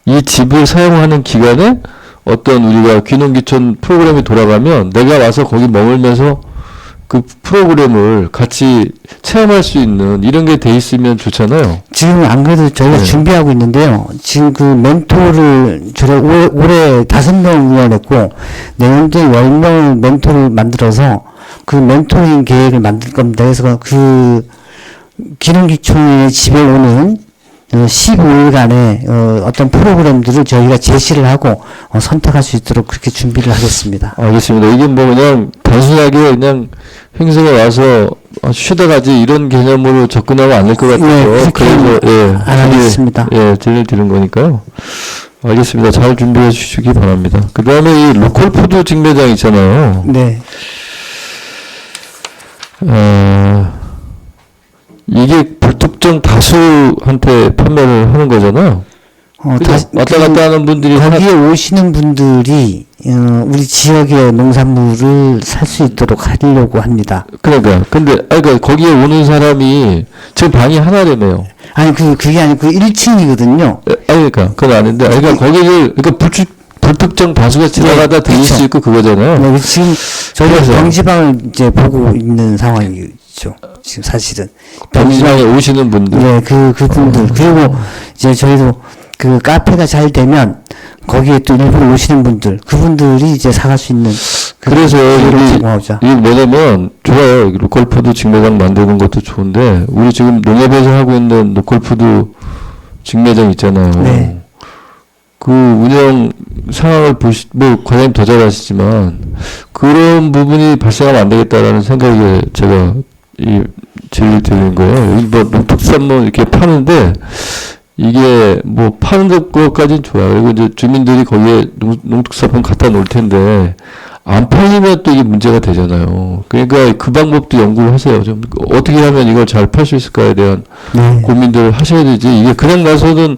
이 집을 사용하는 기간에 어떤 우리가 기농기촌 프로그램이 돌아가면 내가 와서 거기 머물면서 그 프로그램을 같이 체험할 수 있는 이런 게 돼 있으면 좋잖아요. 지금 안 그래도 저희가 네. 준비하고 있는데요. 지금 멘토를 올해 5명 위원했고, 내년도에 10명을 멘토를 만들어서 그 멘토링 계획을 만들 겁니다. 그래서 기농기촌의 집에 오는 15일간의 어떤 프로그램들을 저희가 제시를 하고 선택할 수 있도록 그렇게 준비를 하겠습니다. 알겠습니다. 이게 그냥 단순하게 그냥 횡성에 와서 쉬다 가지 이런 개념으로 접근하면 안 될 것 같아요. 네, 그렇게 안 하겠습니다. 질문을 드린 거니까요. 알겠습니다. 잘 준비해 주시기 바랍니다. 그 다음에 이 로컬푸드 직매장 있잖아요. 네. 이게 불특정 다수한테 판매를 하는 거잖아요. 왔다 갔다 하는 분들이 거기에 오시는 분들이 우리 지역의 농산물을 살 수 있도록 하려고 합니다. 그러니까 근데 그러니까 거기에 오는 사람이 지금 방이 하나라며요. 아니 그게 아니고 1층이거든요. 그러니까 그건 아닌데 그러니까 거기를 그러니까 불특정 다수가 지나가다 들릴 그렇죠. 수 있고 그거잖아요. 네, 지금 저희가 그래서. 병지방을 이제 보고 있는 상황이죠. 지금 사실은. 병지방에 오시는 분들. 네, 그분들. 그리고 이제 저희도 그 카페가 잘 되면 거기에 또 일부러 오시는 분들, 그분들이 이제 사갈 수 있는. 그래서 기회를 이게 뭐냐면 좋아요. 로컬푸드 직매장 만드는 것도 좋은데 우리 지금 농협에서 하고 있는 로컬푸드 직매장 있잖아요. 네. 그 운영 상황을 뭐 과장님 더 잘 아시지만 그런 부분이 발생하면 안 되겠다라는 생각에 제가 이 질의를 드리는 거예요. 여기 뭐 농특산물 이렇게 파는데 이게 뭐 파는 것까지는 좋아요. 그리고 이제 주민들이 거기에 농특산품 갖다 놓을 텐데 안 팔리면 또 이게 문제가 되잖아요. 그러니까 그 방법도 연구를 하세요. 좀 어떻게 하면 이걸 잘 팔 수 있을까에 대한 고민들을 하셔야 되지. 이게 그냥 가서는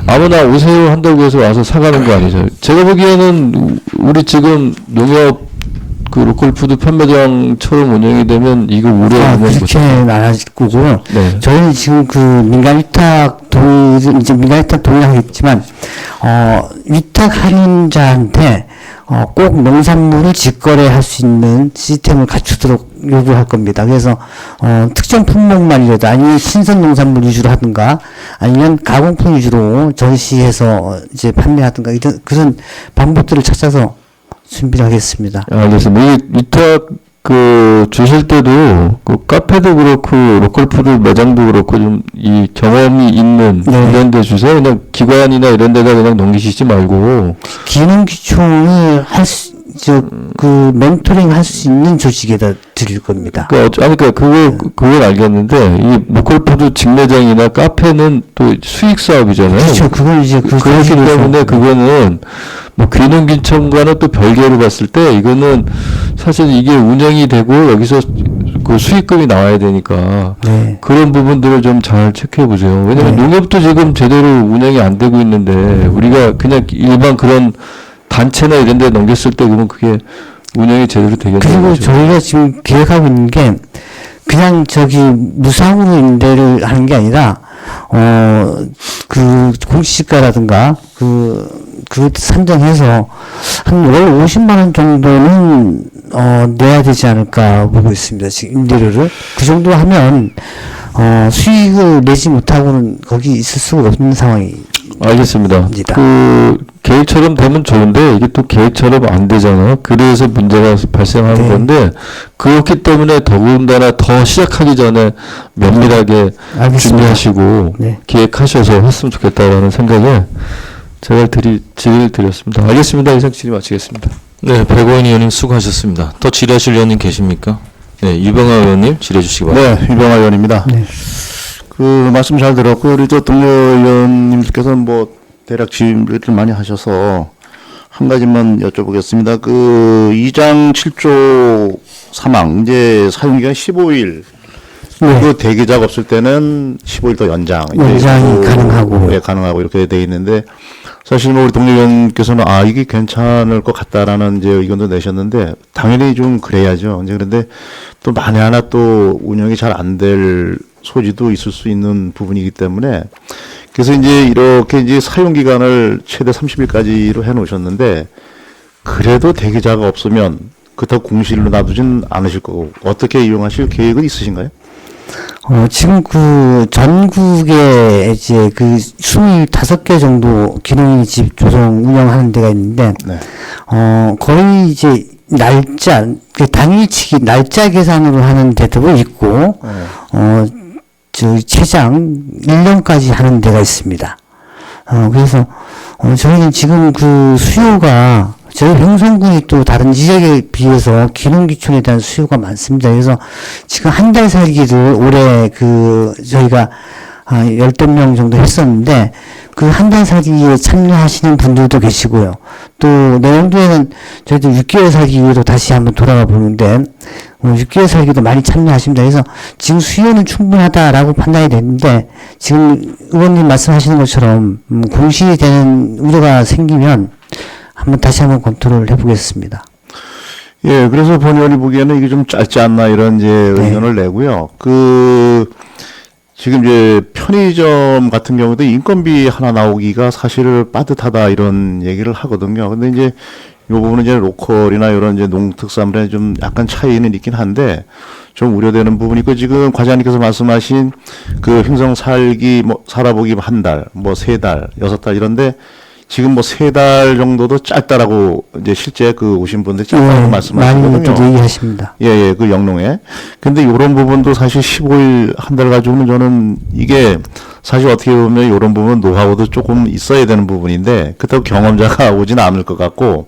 아무나 오세요 한다고 해서 와서 사가는 거 아니죠. 제가 보기에는 우리 지금 농협 그 로컬푸드 판매장처럼 운영이 되면 이거 우려하는 거죠. 그렇게는 안 하실 거고요. 네. 저희는 지금 그 민간위탁 동의, 이제 민간위탁 동의하겠지만, 위탁하는 자한테, 꼭 농산물을 직거래할 수 있는 시스템을 갖추도록 요구할 겁니다. 그래서, 특정 품목만이라도 아니면 신선 농산물 위주로 하든가 아니면 가공품 위주로 전시해서 이제 판매하든가 이런, 그런 방법들을 찾아서 준비를 하겠습니다. 알겠습니다. 이 위탁 그 주실 때도 그 카페도 그렇고 로컬푸드 매장도 그렇고 좀 이 경험이 있는 네. 이런 데 주세요. 그냥 기관이나 이런 데다 그냥 넘기시지 말고. 기능기총을 그 멘토링 할 수 있는 조직에다 드릴 겁니다. 그러니까 그걸 알겠는데 이 로컬푸드 직매장이나 카페는 또 수익 사업이잖아요. 그렇죠. 그걸 이제 그렇기 때문에 그거는 뭐 귀농귀청과는 또 별개로 봤을 때 이거는 사실 이게 운영이 되고 여기서 그 수익금이 나와야 되니까 네. 그런 부분들을 좀 잘 체크해 보세요. 왜냐면 네. 농협도 지금 제대로 운영이 안 되고 있는데 우리가 그냥 일반 그런 단체나 이런 데 넘겼을 때 그러면 그게 운영이 제대로 되겠네요. 그리고 저희가 지금 계획하고 있는 게 그냥 무상으로 임대를 하는 게 아니라 그 공시지가라든가 그 산정해서 한 월 50만 원 정도는 내야 되지 않을까 보고 있습니다. 지금 임대료를 그 정도 하면 수익을 내지 못하고는 거기 있을 수가 없는 상황이. 알겠습니다. 그 계획처럼 되면 좋은데 이게 또 계획처럼 안 되잖아요. 그래서 문제가 발생하는 네. 건데 그렇기 때문에 더군다나 더 시작하기 전에 면밀하게 알겠습니다. 준비하시고 네. 기획하셔서 했으면 좋겠다라는 생각에 제가 질의를 드렸습니다. 알겠습니다. 이상 질의 마치겠습니다. 네, 백오인 의원님 수고하셨습니다. 더 질의하실 의원님 계십니까? 네, 유병아 의원님 질의해 주시기 바랍니다. 네, 유병아 의원입니다. 네. 그 말씀 잘 들었고 우리 저 동료 의원님께서는 뭐 대략 질의를 많이 하셔서 한 가지만 여쭤보겠습니다. 그 2장 7조 3항 이제 사용 기간 15일. 네. 그 대기자가 없을 때는 15일 더 연장이 가능하고. 네, 가능하고 이렇게 돼 있는데 사실 뭐 우리 동료 의원께서는 이게 괜찮을 것 같다라는 이제 의견도 내셨는데 당연히 좀 그래야죠. 이제 그런데 또 만에 하나 또 운영이 잘 안 될 소지도 있을 수 있는 부분이기 때문에 그래서 이제 이렇게 이제 사용 기간을 최대 30일까지로 해 놓으셨는데 그래도 대기자가 없으면 그렇다고 공실로 놔두진 않으실 거고 어떻게 이용하실 계획은 있으신가요? 지금 그 전국에 이제 그 25개 정도 기농 집 조성 운영하는 데가 있는데, 네. 거의 이제 당일치기 날짜 계산으로 하는 데도 있고, 최장 1년까지 하는 데가 있습니다. 그래서, 저희는 지금 그 수요가 저희 형성군이 또 다른 지역에 비해서 기농기촌에 대한 수요가 많습니다. 그래서 지금 한 달 살기를 올해 저희가 10명 정도 했었는데 그 한 달 살기에 참여하시는 분들도 계시고요. 또 내년도에는 저희도 6개월 살기로 다시 한번 돌아가 보는데 6개월 살기도 많이 참여하십니다. 그래서 지금 수요는 충분하다라고 판단이 됐는데 지금 의원님 말씀하시는 것처럼 공실이 되는 우려가 생기면 다시 한번 검토를 해보겠습니다. 예, 그래서 본의원이 보기에는 이게 좀 짧지 않나 이런 이제 의견을 내고요. 지금 이제 편의점 같은 경우도 인건비 하나 나오기가 사실 빠듯하다 이런 얘기를 하거든요. 근데 이제 이 부분은 이제 로컬이나 이런 이제 농특산물에 좀 약간 차이는 있긴 한데 좀 우려되는 부분이 있고, 지금 과장님께서 말씀하신 그 횡성 살아보기 한 달, 뭐 3달, 6달 이런데 지금 뭐 3달 정도도 짧다라고 이제 실제 오신 분들이 짧다고 말씀하시거든요. 많이들 얘기하십니다. 예, 그 영농에. 근데 이런 부분도 사실 15일 한 달 가지고는 저는 이게 사실 어떻게 보면 이런 부분은 노하우도 조금 있어야 되는 부분인데 그렇다고 경험자가 오지는 않을 것 같고,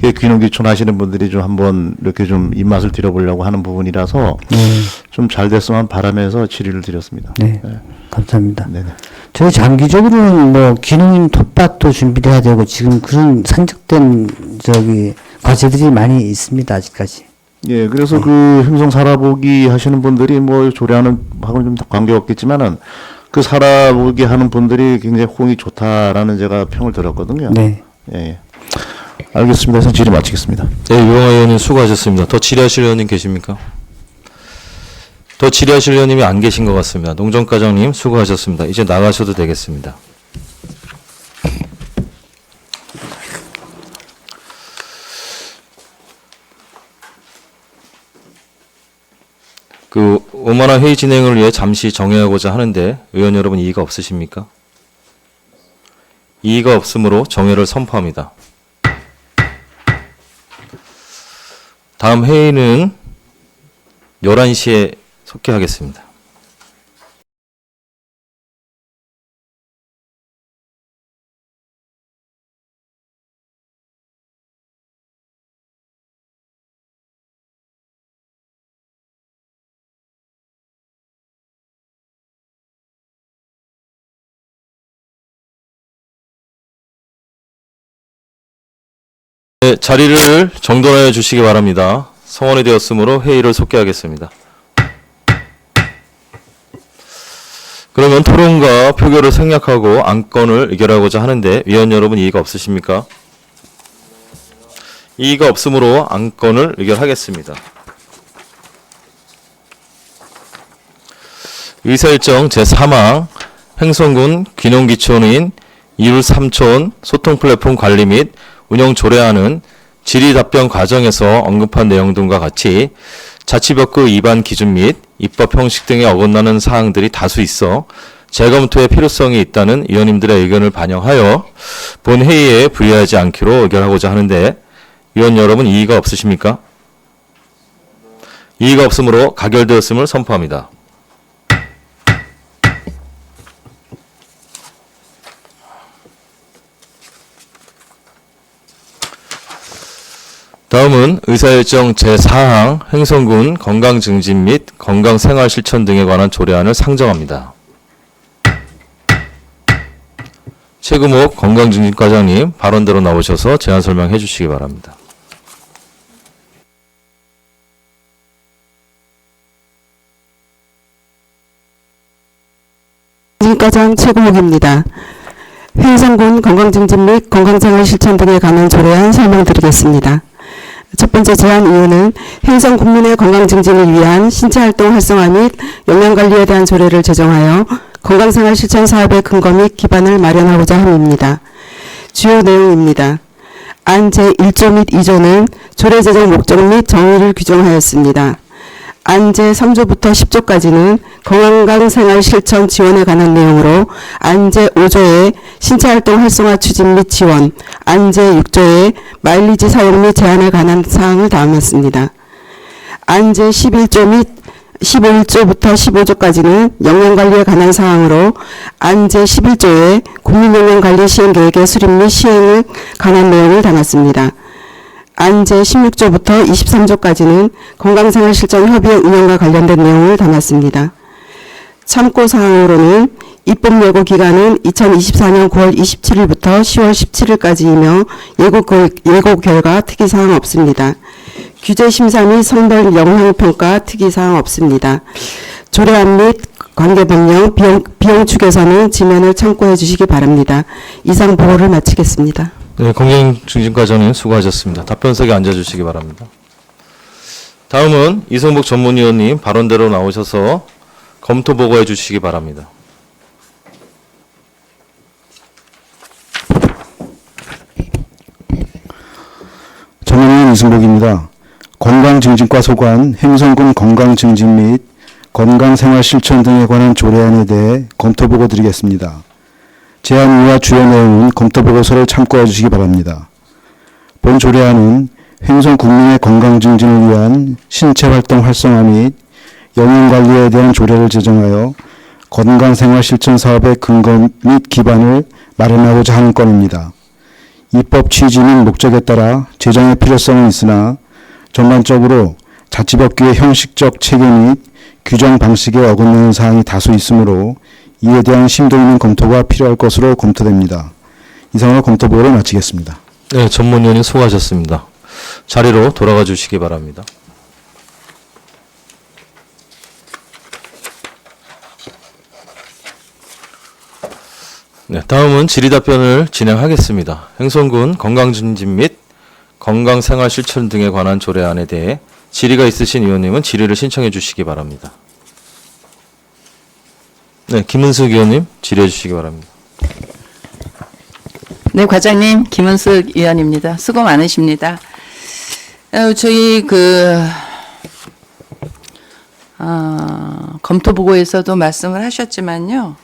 귀농귀촌 하시는 분들이 좀 한번 이렇게 좀 입맛을 들여보려고 하는 부분이라서 좀 잘 됐으면 바라면서 질의를 드렸습니다. 네, 감사합니다. 네네. 저희 장기적으로는 뭐 귀농인 텃밭도 준비해야 되고 지금 그런 산적된 과제들이 많이 있습니다, 아직까지. 예, 그래서 횡성 살아보기 하시는 분들이 뭐 조례하는 하고는 좀 관계없겠지만은 그 살아보기 하는 분들이 굉장히 호응이 좋다라는 제가 평을 들었거든요. 네. 예. 알겠습니다. 그래서 질의 마치겠습니다. 네, 유영아 의원님 수고하셨습니다. 더 질의하실 의원님 계십니까? 더 질의하실 의원님이 안 계신 것 같습니다. 농정과장님 수고하셨습니다. 이제 나가셔도 되겠습니다. 원만한 회의 진행을 위해 잠시 정회하고자 하는데 의원 여러분 이의가 없으십니까? 이의가 없으므로 정회를 선포합니다. 다음 회의는 11시에 속개하겠습니다. 네, 자리를 정돈하여 주시기 바랍니다. 성원이 되었으므로 회의를 속개하겠습니다. 그러면 토론과 표결을 생략하고 안건을 의결하고자 하는데 위원 여러분 이의가 없으십니까? 이의가 없으므로 안건을 의결하겠습니다. 의사일정 제3항 횡성군 귀농귀촌인 이율 3촌 소통 플랫폼 관리 및 운영 조례안은 질의 답변 과정에서 언급한 내용 등과 같이 자치법규 위반 기준 및 입법 형식 등에 어긋나는 사항들이 다수 있어 재검토의 필요성이 있다는 위원님들의 의견을 반영하여 본 회의에 불이하지 않기로 의결하고자 하는데 위원 여러분 이의가 없으십니까? 이의가 없으므로 가결되었음을 선포합니다. 다음은 의사일정 제4항 횡성군 건강증진 및 건강생활실천 등에 관한 조례안을 상정합니다. 최금옥 건강증진과장님 발언대로 나오셔서 제안 설명해 주시기 바랍니다. 과장 최금옥입니다. 횡성군 건강증진 및 건강생활실천 등에 관한 조례안 설명드리겠습니다. 첫 번째 제안 이유는 횡성 국민의 건강증진을 위한 신체활동 활성화 및 영양관리에 대한 조례를 제정하여 건강생활실천 사업의 근거 및 기반을 마련하고자 함입니다. 주요 내용입니다. 안 제1조 및 2조는 조례 제정 목적 및 정의를 규정하였습니다. 안 제3조부터 10조까지는 건강생활실천 지원에 관한 내용으로 안 제5조에 신체활동 활성화 추진 및 지원, 안 제6조에 마일리지 사용 및 제한에 관한 사항을 담았습니다. 안 제11조 및 15조부터 15조까지는 영양관리에 관한 사항으로 안 제11조에 국민영양관리 시행계획의 수립 및 시행에 관한 내용을 담았습니다. 안 제16조부터 23조까지는 건강생활실천협의회 운영과 관련된 내용을 담았습니다. 참고사항으로는 입법 예고 기간은 2024년 9월 27일부터 10월 17일까지이며 예고 결과 특이사항 없습니다. 규제심사 및 성별 영향평가 특이사항 없습니다. 조례안 및 관계변경, 비용 축에서는 지면을 참고해 주시기 바랍니다. 이상 보고를 마치겠습니다. 네, 공정증진과정님 수고하셨습니다. 답변석에 앉아주시기 바랍니다. 다음은 이성복 전문위원님 발언대로 나오셔서 검토 보고해 주시기 바랍니다. 전문위원 이승복입니다. 건강증진과 소관 행성군 건강증진 및 건강생활실천 등에 관한 조례안에 대해 검토보고 드리겠습니다. 제안위와 주요 내용은 검토보고서를 참고해 주시기 바랍니다. 본 조례안은 횡성 국민의 건강증진을 위한 신체활동 활성화 및 영양관리에 대한 조례를 제정하여 건강생활실천 사업의 근거 및 기반을 마련하고자 하는 건입니다. 입법 취지 및 목적에 따라 제정의 필요성은 있으나 전반적으로 자치법규의 형식적 체계 및 규정 방식에 어긋나는 사항이 다수 있으므로 이에 대한 심도 있는 검토가 필요할 것으로 검토됩니다. 이상으로 검토보고를 마치겠습니다. 네, 전문위원님 수고하셨습니다. 자리로 돌아가 주시기 바랍니다. 네, 다음은 질의답변을 진행하겠습니다. 행성군 건강증진 및 건강생활실천 등에 관한 조례안에 대해 질의가 있으신 의원님은 질의를 신청해 주시기 바랍니다. 네, 김은숙 의원님 질의해 주시기 바랍니다. 네, 과장님 김은숙 의원입니다. 수고 많으십니다. 저희 검토 보고에서도 말씀을 하셨지만요.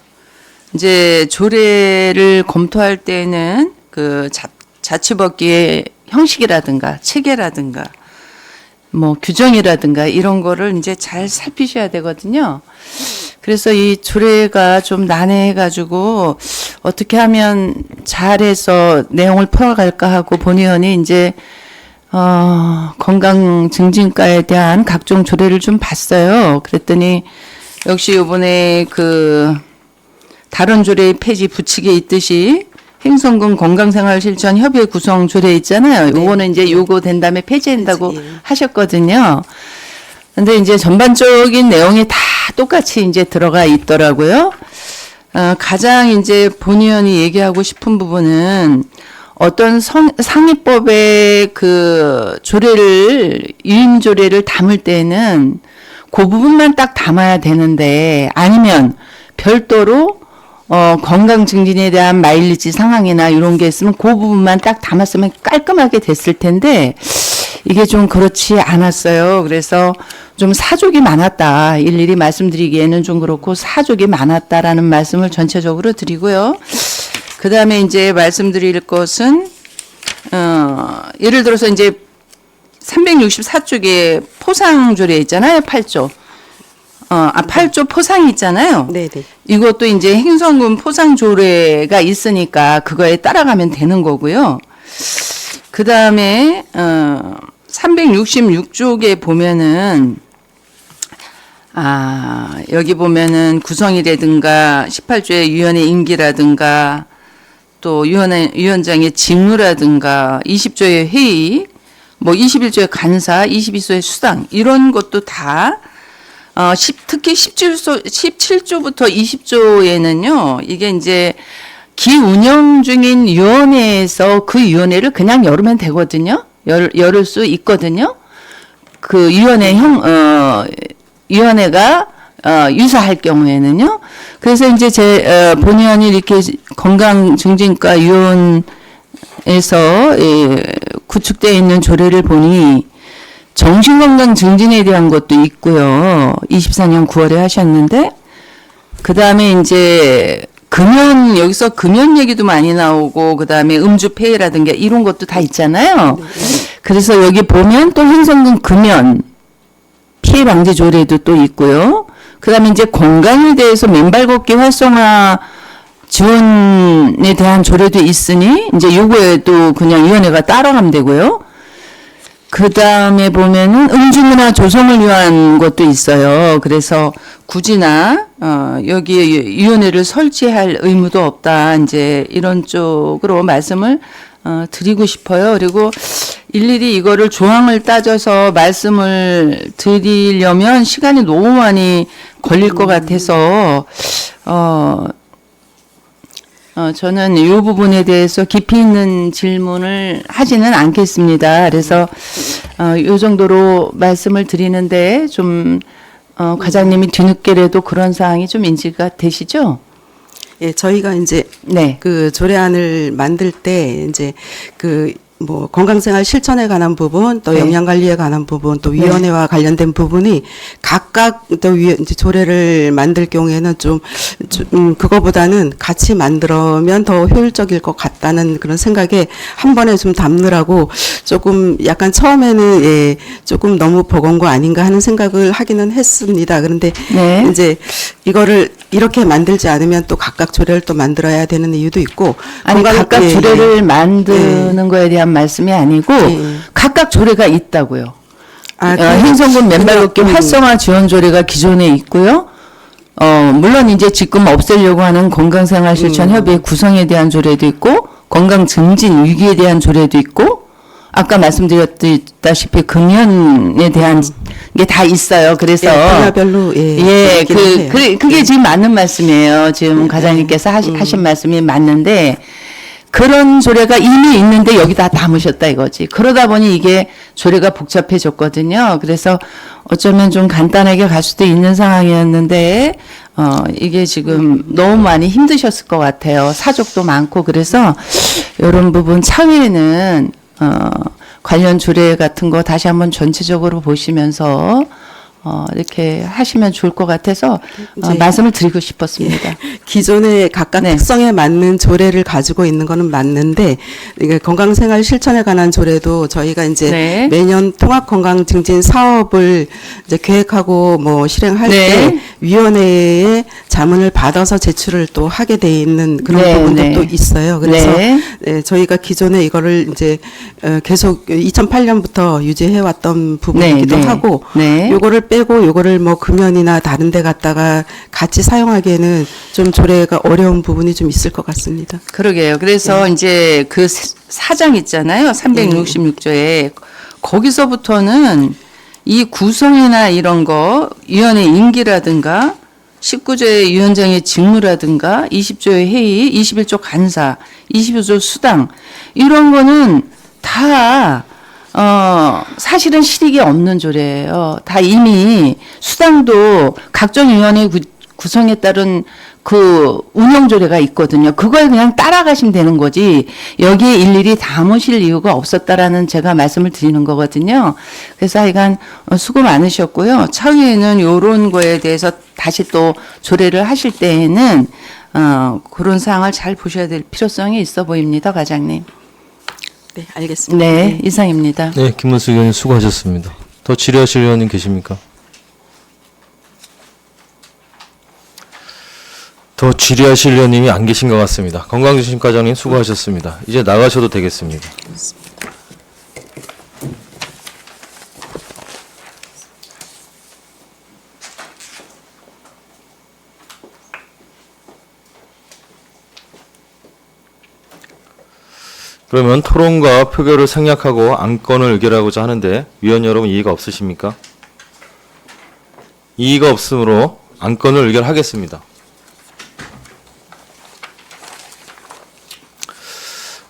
이제 조례를 검토할 때는 그 자치법규의 형식이라든가 체계라든가 뭐 규정이라든가 이런 거를 이제 잘 살피셔야 되거든요. 그래서 이 조례가 좀 난해해가지고 어떻게 하면 잘해서 내용을 풀어갈까 하고 본의원이 이제 건강증진과에 대한 각종 조례를 좀 봤어요. 그랬더니 역시 이번에 다른 조례의 폐지 부칙에 있듯이 행성군 건강생활실천협의회 구성 조례 있잖아요. 요거는 이제 요거 된 다음에 폐지한다고 하셨거든요. 근데 이제 전반적인 내용이 다 똑같이 이제 들어가 있더라고요. 가장 이제 본의원이 얘기하고 싶은 부분은 어떤 상위법의 유임 조례를 담을 때는 그 부분만 딱 담아야 되는데 아니면 별도로 건강 증진에 대한 마일리지 상황이나 이런 게 있으면 그 부분만 딱 담았으면 깔끔하게 됐을 텐데 이게 좀 그렇지 않았어요. 그래서 좀 사족이 많았다. 일일이 말씀드리기에는 좀 그렇고 사족이 많았다라는 말씀을 전체적으로 드리고요. 그 다음에 이제 말씀드릴 것은 예를 들어서 이제 364쪽에 포상조례 있잖아요. 8조. 8조 포상이 있잖아요. 네네. 이것도 이제 행성군 포상조례가 있으니까 그거에 따라가면 되는 거고요. 그 다음에 366쪽에 보면은 여기 보면은 구성이라든가 18조의 위원회 임기라든가 또 위원장의 직무라든가 20조의 회의, 뭐 21조의 간사, 22조의 수당 이런 것도 다 특히 17조부터 20조에는요, 이게 이제 기운영 중인 위원회에서 그 위원회를 그냥 열으면 되거든요. 열을 수 있거든요. 그 위원회가 유사할 경우에는요. 그래서 이제 본의원이 이렇게 건강증진과 위원회에서 구축되어 있는 조례를 보니 정신건강 증진에 대한 것도 있고요. 24년 9월에 하셨는데, 그 다음에 이제 여기서 금연 얘기도 많이 나오고, 그 다음에 음주 폐해라든가 이런 것도 다 있잖아요. 그래서 여기 보면 또 행성군 금연 피해 방지 조례도 또 있고요. 그 다음에 이제 건강에 대해서 맨발 걷기 활성화 지원에 대한 조례도 있으니, 이제 요거에도 그냥 위원회가 따라가면 되고요. 그 다음에 보면은 음주문화 조성을 위한 것도 있어요. 그래서 굳이나 여기에 위원회를 설치할 의무도 없다. 이제 이런 쪽으로 말씀을 드리고 싶어요. 그리고 일일이 이거를 조항을 따져서 말씀을 드리려면 시간이 너무 많이 걸릴 것 같아서 저는 이 부분에 대해서 깊이 있는 질문을 하지는 않겠습니다. 그래서 이 정도로 말씀을 드리는데 좀 과장님이 뒤늦게라도 그런 사항이 좀 인지가 되시죠? 예, 저희가 이제 네. 그 조례안을 만들 때 이제 그 뭐 건강생활 실천에 관한 부분, 또 네. 영양관리에 관한 부분, 또 위원회와 관련된 부분이 각각 또 이제 조례를 만들 경우에는 좀 그거보다는 같이 만들면 더 효율적일 것 같다는 그런 생각에 한 번에 좀 담느라고 조금 약간 처음에는 예, 조금 너무 버거운 거 아닌가 하는 생각을 하기는 했습니다. 그런데 네. 이제 이거를 이렇게 만들지 않으면 또 각각 조례를 또 만들어야 되는 이유도 있고 아니 각각 예, 조례를 만드는 거에 대한 말씀이 아니고 예. 각각 조례가 있다고요. 아, 행성군 맨발걷기 그냥, 활성화 지원 조례가 기존에 있고요. 물론 이제 지금 없애려고 하는 건강생활 실천 협의회 구성에 대한 조례도 있고 건강 증진 위기에 대한 조례도 있고 아까 말씀드렸다시피 금연에 대한 게 다 있어요. 그래서 분야별로 예, 그게 지금 맞는 말씀이에요. 지금 네. 과장님께서 하신 말씀이 맞는데 그런 조례가 이미 있는데 여기다 담으셨다 이거지. 그러다 보니 이게 조례가 복잡해졌거든요. 그래서 어쩌면 좀 간단하게 갈 수도 있는 상황이었는데 이게 지금 너무 많이 힘드셨을 것 같아요. 사족도 많고 그래서 이런 부분 차후에는 관련 조례 같은 거 다시 한번 전체적으로 보시면서 이렇게 하시면 좋을 것 같아서 이제 말씀을 드리고 싶었습니다. 기존의 각각 네. 특성에 맞는 조례를 가지고 있는 거는 맞는데 이게 건강생활 실천에 관한 조례도 저희가 이제 네. 매년 통합건강증진 사업을 이제 계획하고 뭐 실행할 네. 때 위원회에 자문을 받아서 제출을 또 하게 돼 있는 그런 네, 부분도 네. 또 있어요. 그래서 네. 네, 저희가 기존에 이거를 이제 계속 2008년부터 유지해왔던 부분이기도 네. 하고 네. 요거를 빼고 요거를 뭐 금연이나 다른 데 갖다가 같이 사용하기에는 좀 조례가 어려운 부분이 좀 있을 것 같습니다. 그러게요. 그래서 이제 그 사장 있잖아요. 366조에 거기서부터는 이 구성이나 이런 거 위원회 임기라든가 19조의 위원장의 직무라든가 20조의 회의, 21조 간사, 22조 수당 이런 거는 다 사실은 실익이 없는 조례예요. 다 이미 수당도 각종 위원회 구성에 따른 그 운영 조례가 있거든요. 그걸 그냥 따라가시면 되는 거지 여기에 일일이 담으실 이유가 없었다라는 제가 말씀을 드리는 거거든요. 그래서 하여간 수고 많으셨고요. 차후에는 이런 거에 대해서 다시 또 조례를 하실 때에는 그런 사항을 잘 보셔야 될 필요성이 있어 보입니다, 과장님. 네, 알겠습니다. 네, 이상입니다. 네, 김문수 의원님 수고하셨습니다. 더 질의하실 의원님 계십니까? 더 질의하실 의원님이 안 계신 것 같습니다. 건강주심 과장님 수고하셨습니다. 이제 나가셔도 되겠습니다. 그러면 토론과 표결을 생략하고 안건을 의결하고자 하는데 위원 여러분 이의가 없으십니까? 이의가 없으므로 안건을 의결하겠습니다.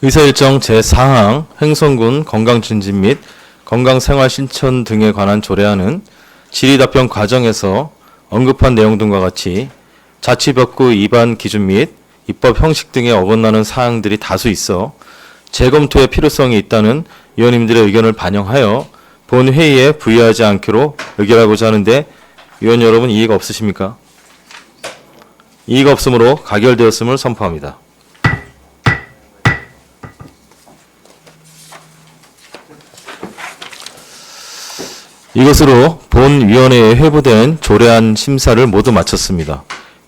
의사일정 제4항 행성군 건강증진 및 건강생활실천 등에 관한 조례안은 질의답변 과정에서 언급한 내용 등과 같이 자치법규 위반 기준 및 입법 형식 등에 어긋나는 사항들이 다수 있어 재검토의 필요성이 있다는 위원님들의 의견을 반영하여 본 회의에 부의하지 않기로 의결하고자 하는데 위원 여러분 이의가 없으십니까? 이의가 없으므로 가결되었음을 선포합니다. 이것으로 본 위원회에 회부된 조례안 심사를 모두 마쳤습니다.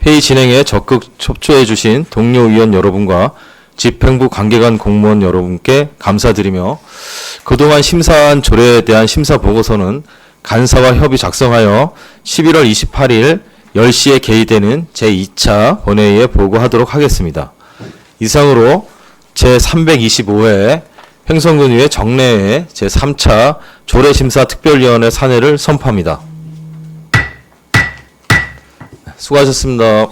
회의 진행에 적극 협조해 주신 동료 위원 여러분과 집행부 관계관 공무원 여러분께 감사드리며 그동안 심사한 조례에 대한 심사 보고서는 간사와 협의 작성하여 11월 28일 10시에 개의되는 제2차 본회의에 보고하도록 하겠습니다. 이상으로 제325회 횡성군의회 정례회 제3차 조례심사 특별위원회 사내를 선포합니다. 수고하셨습니다.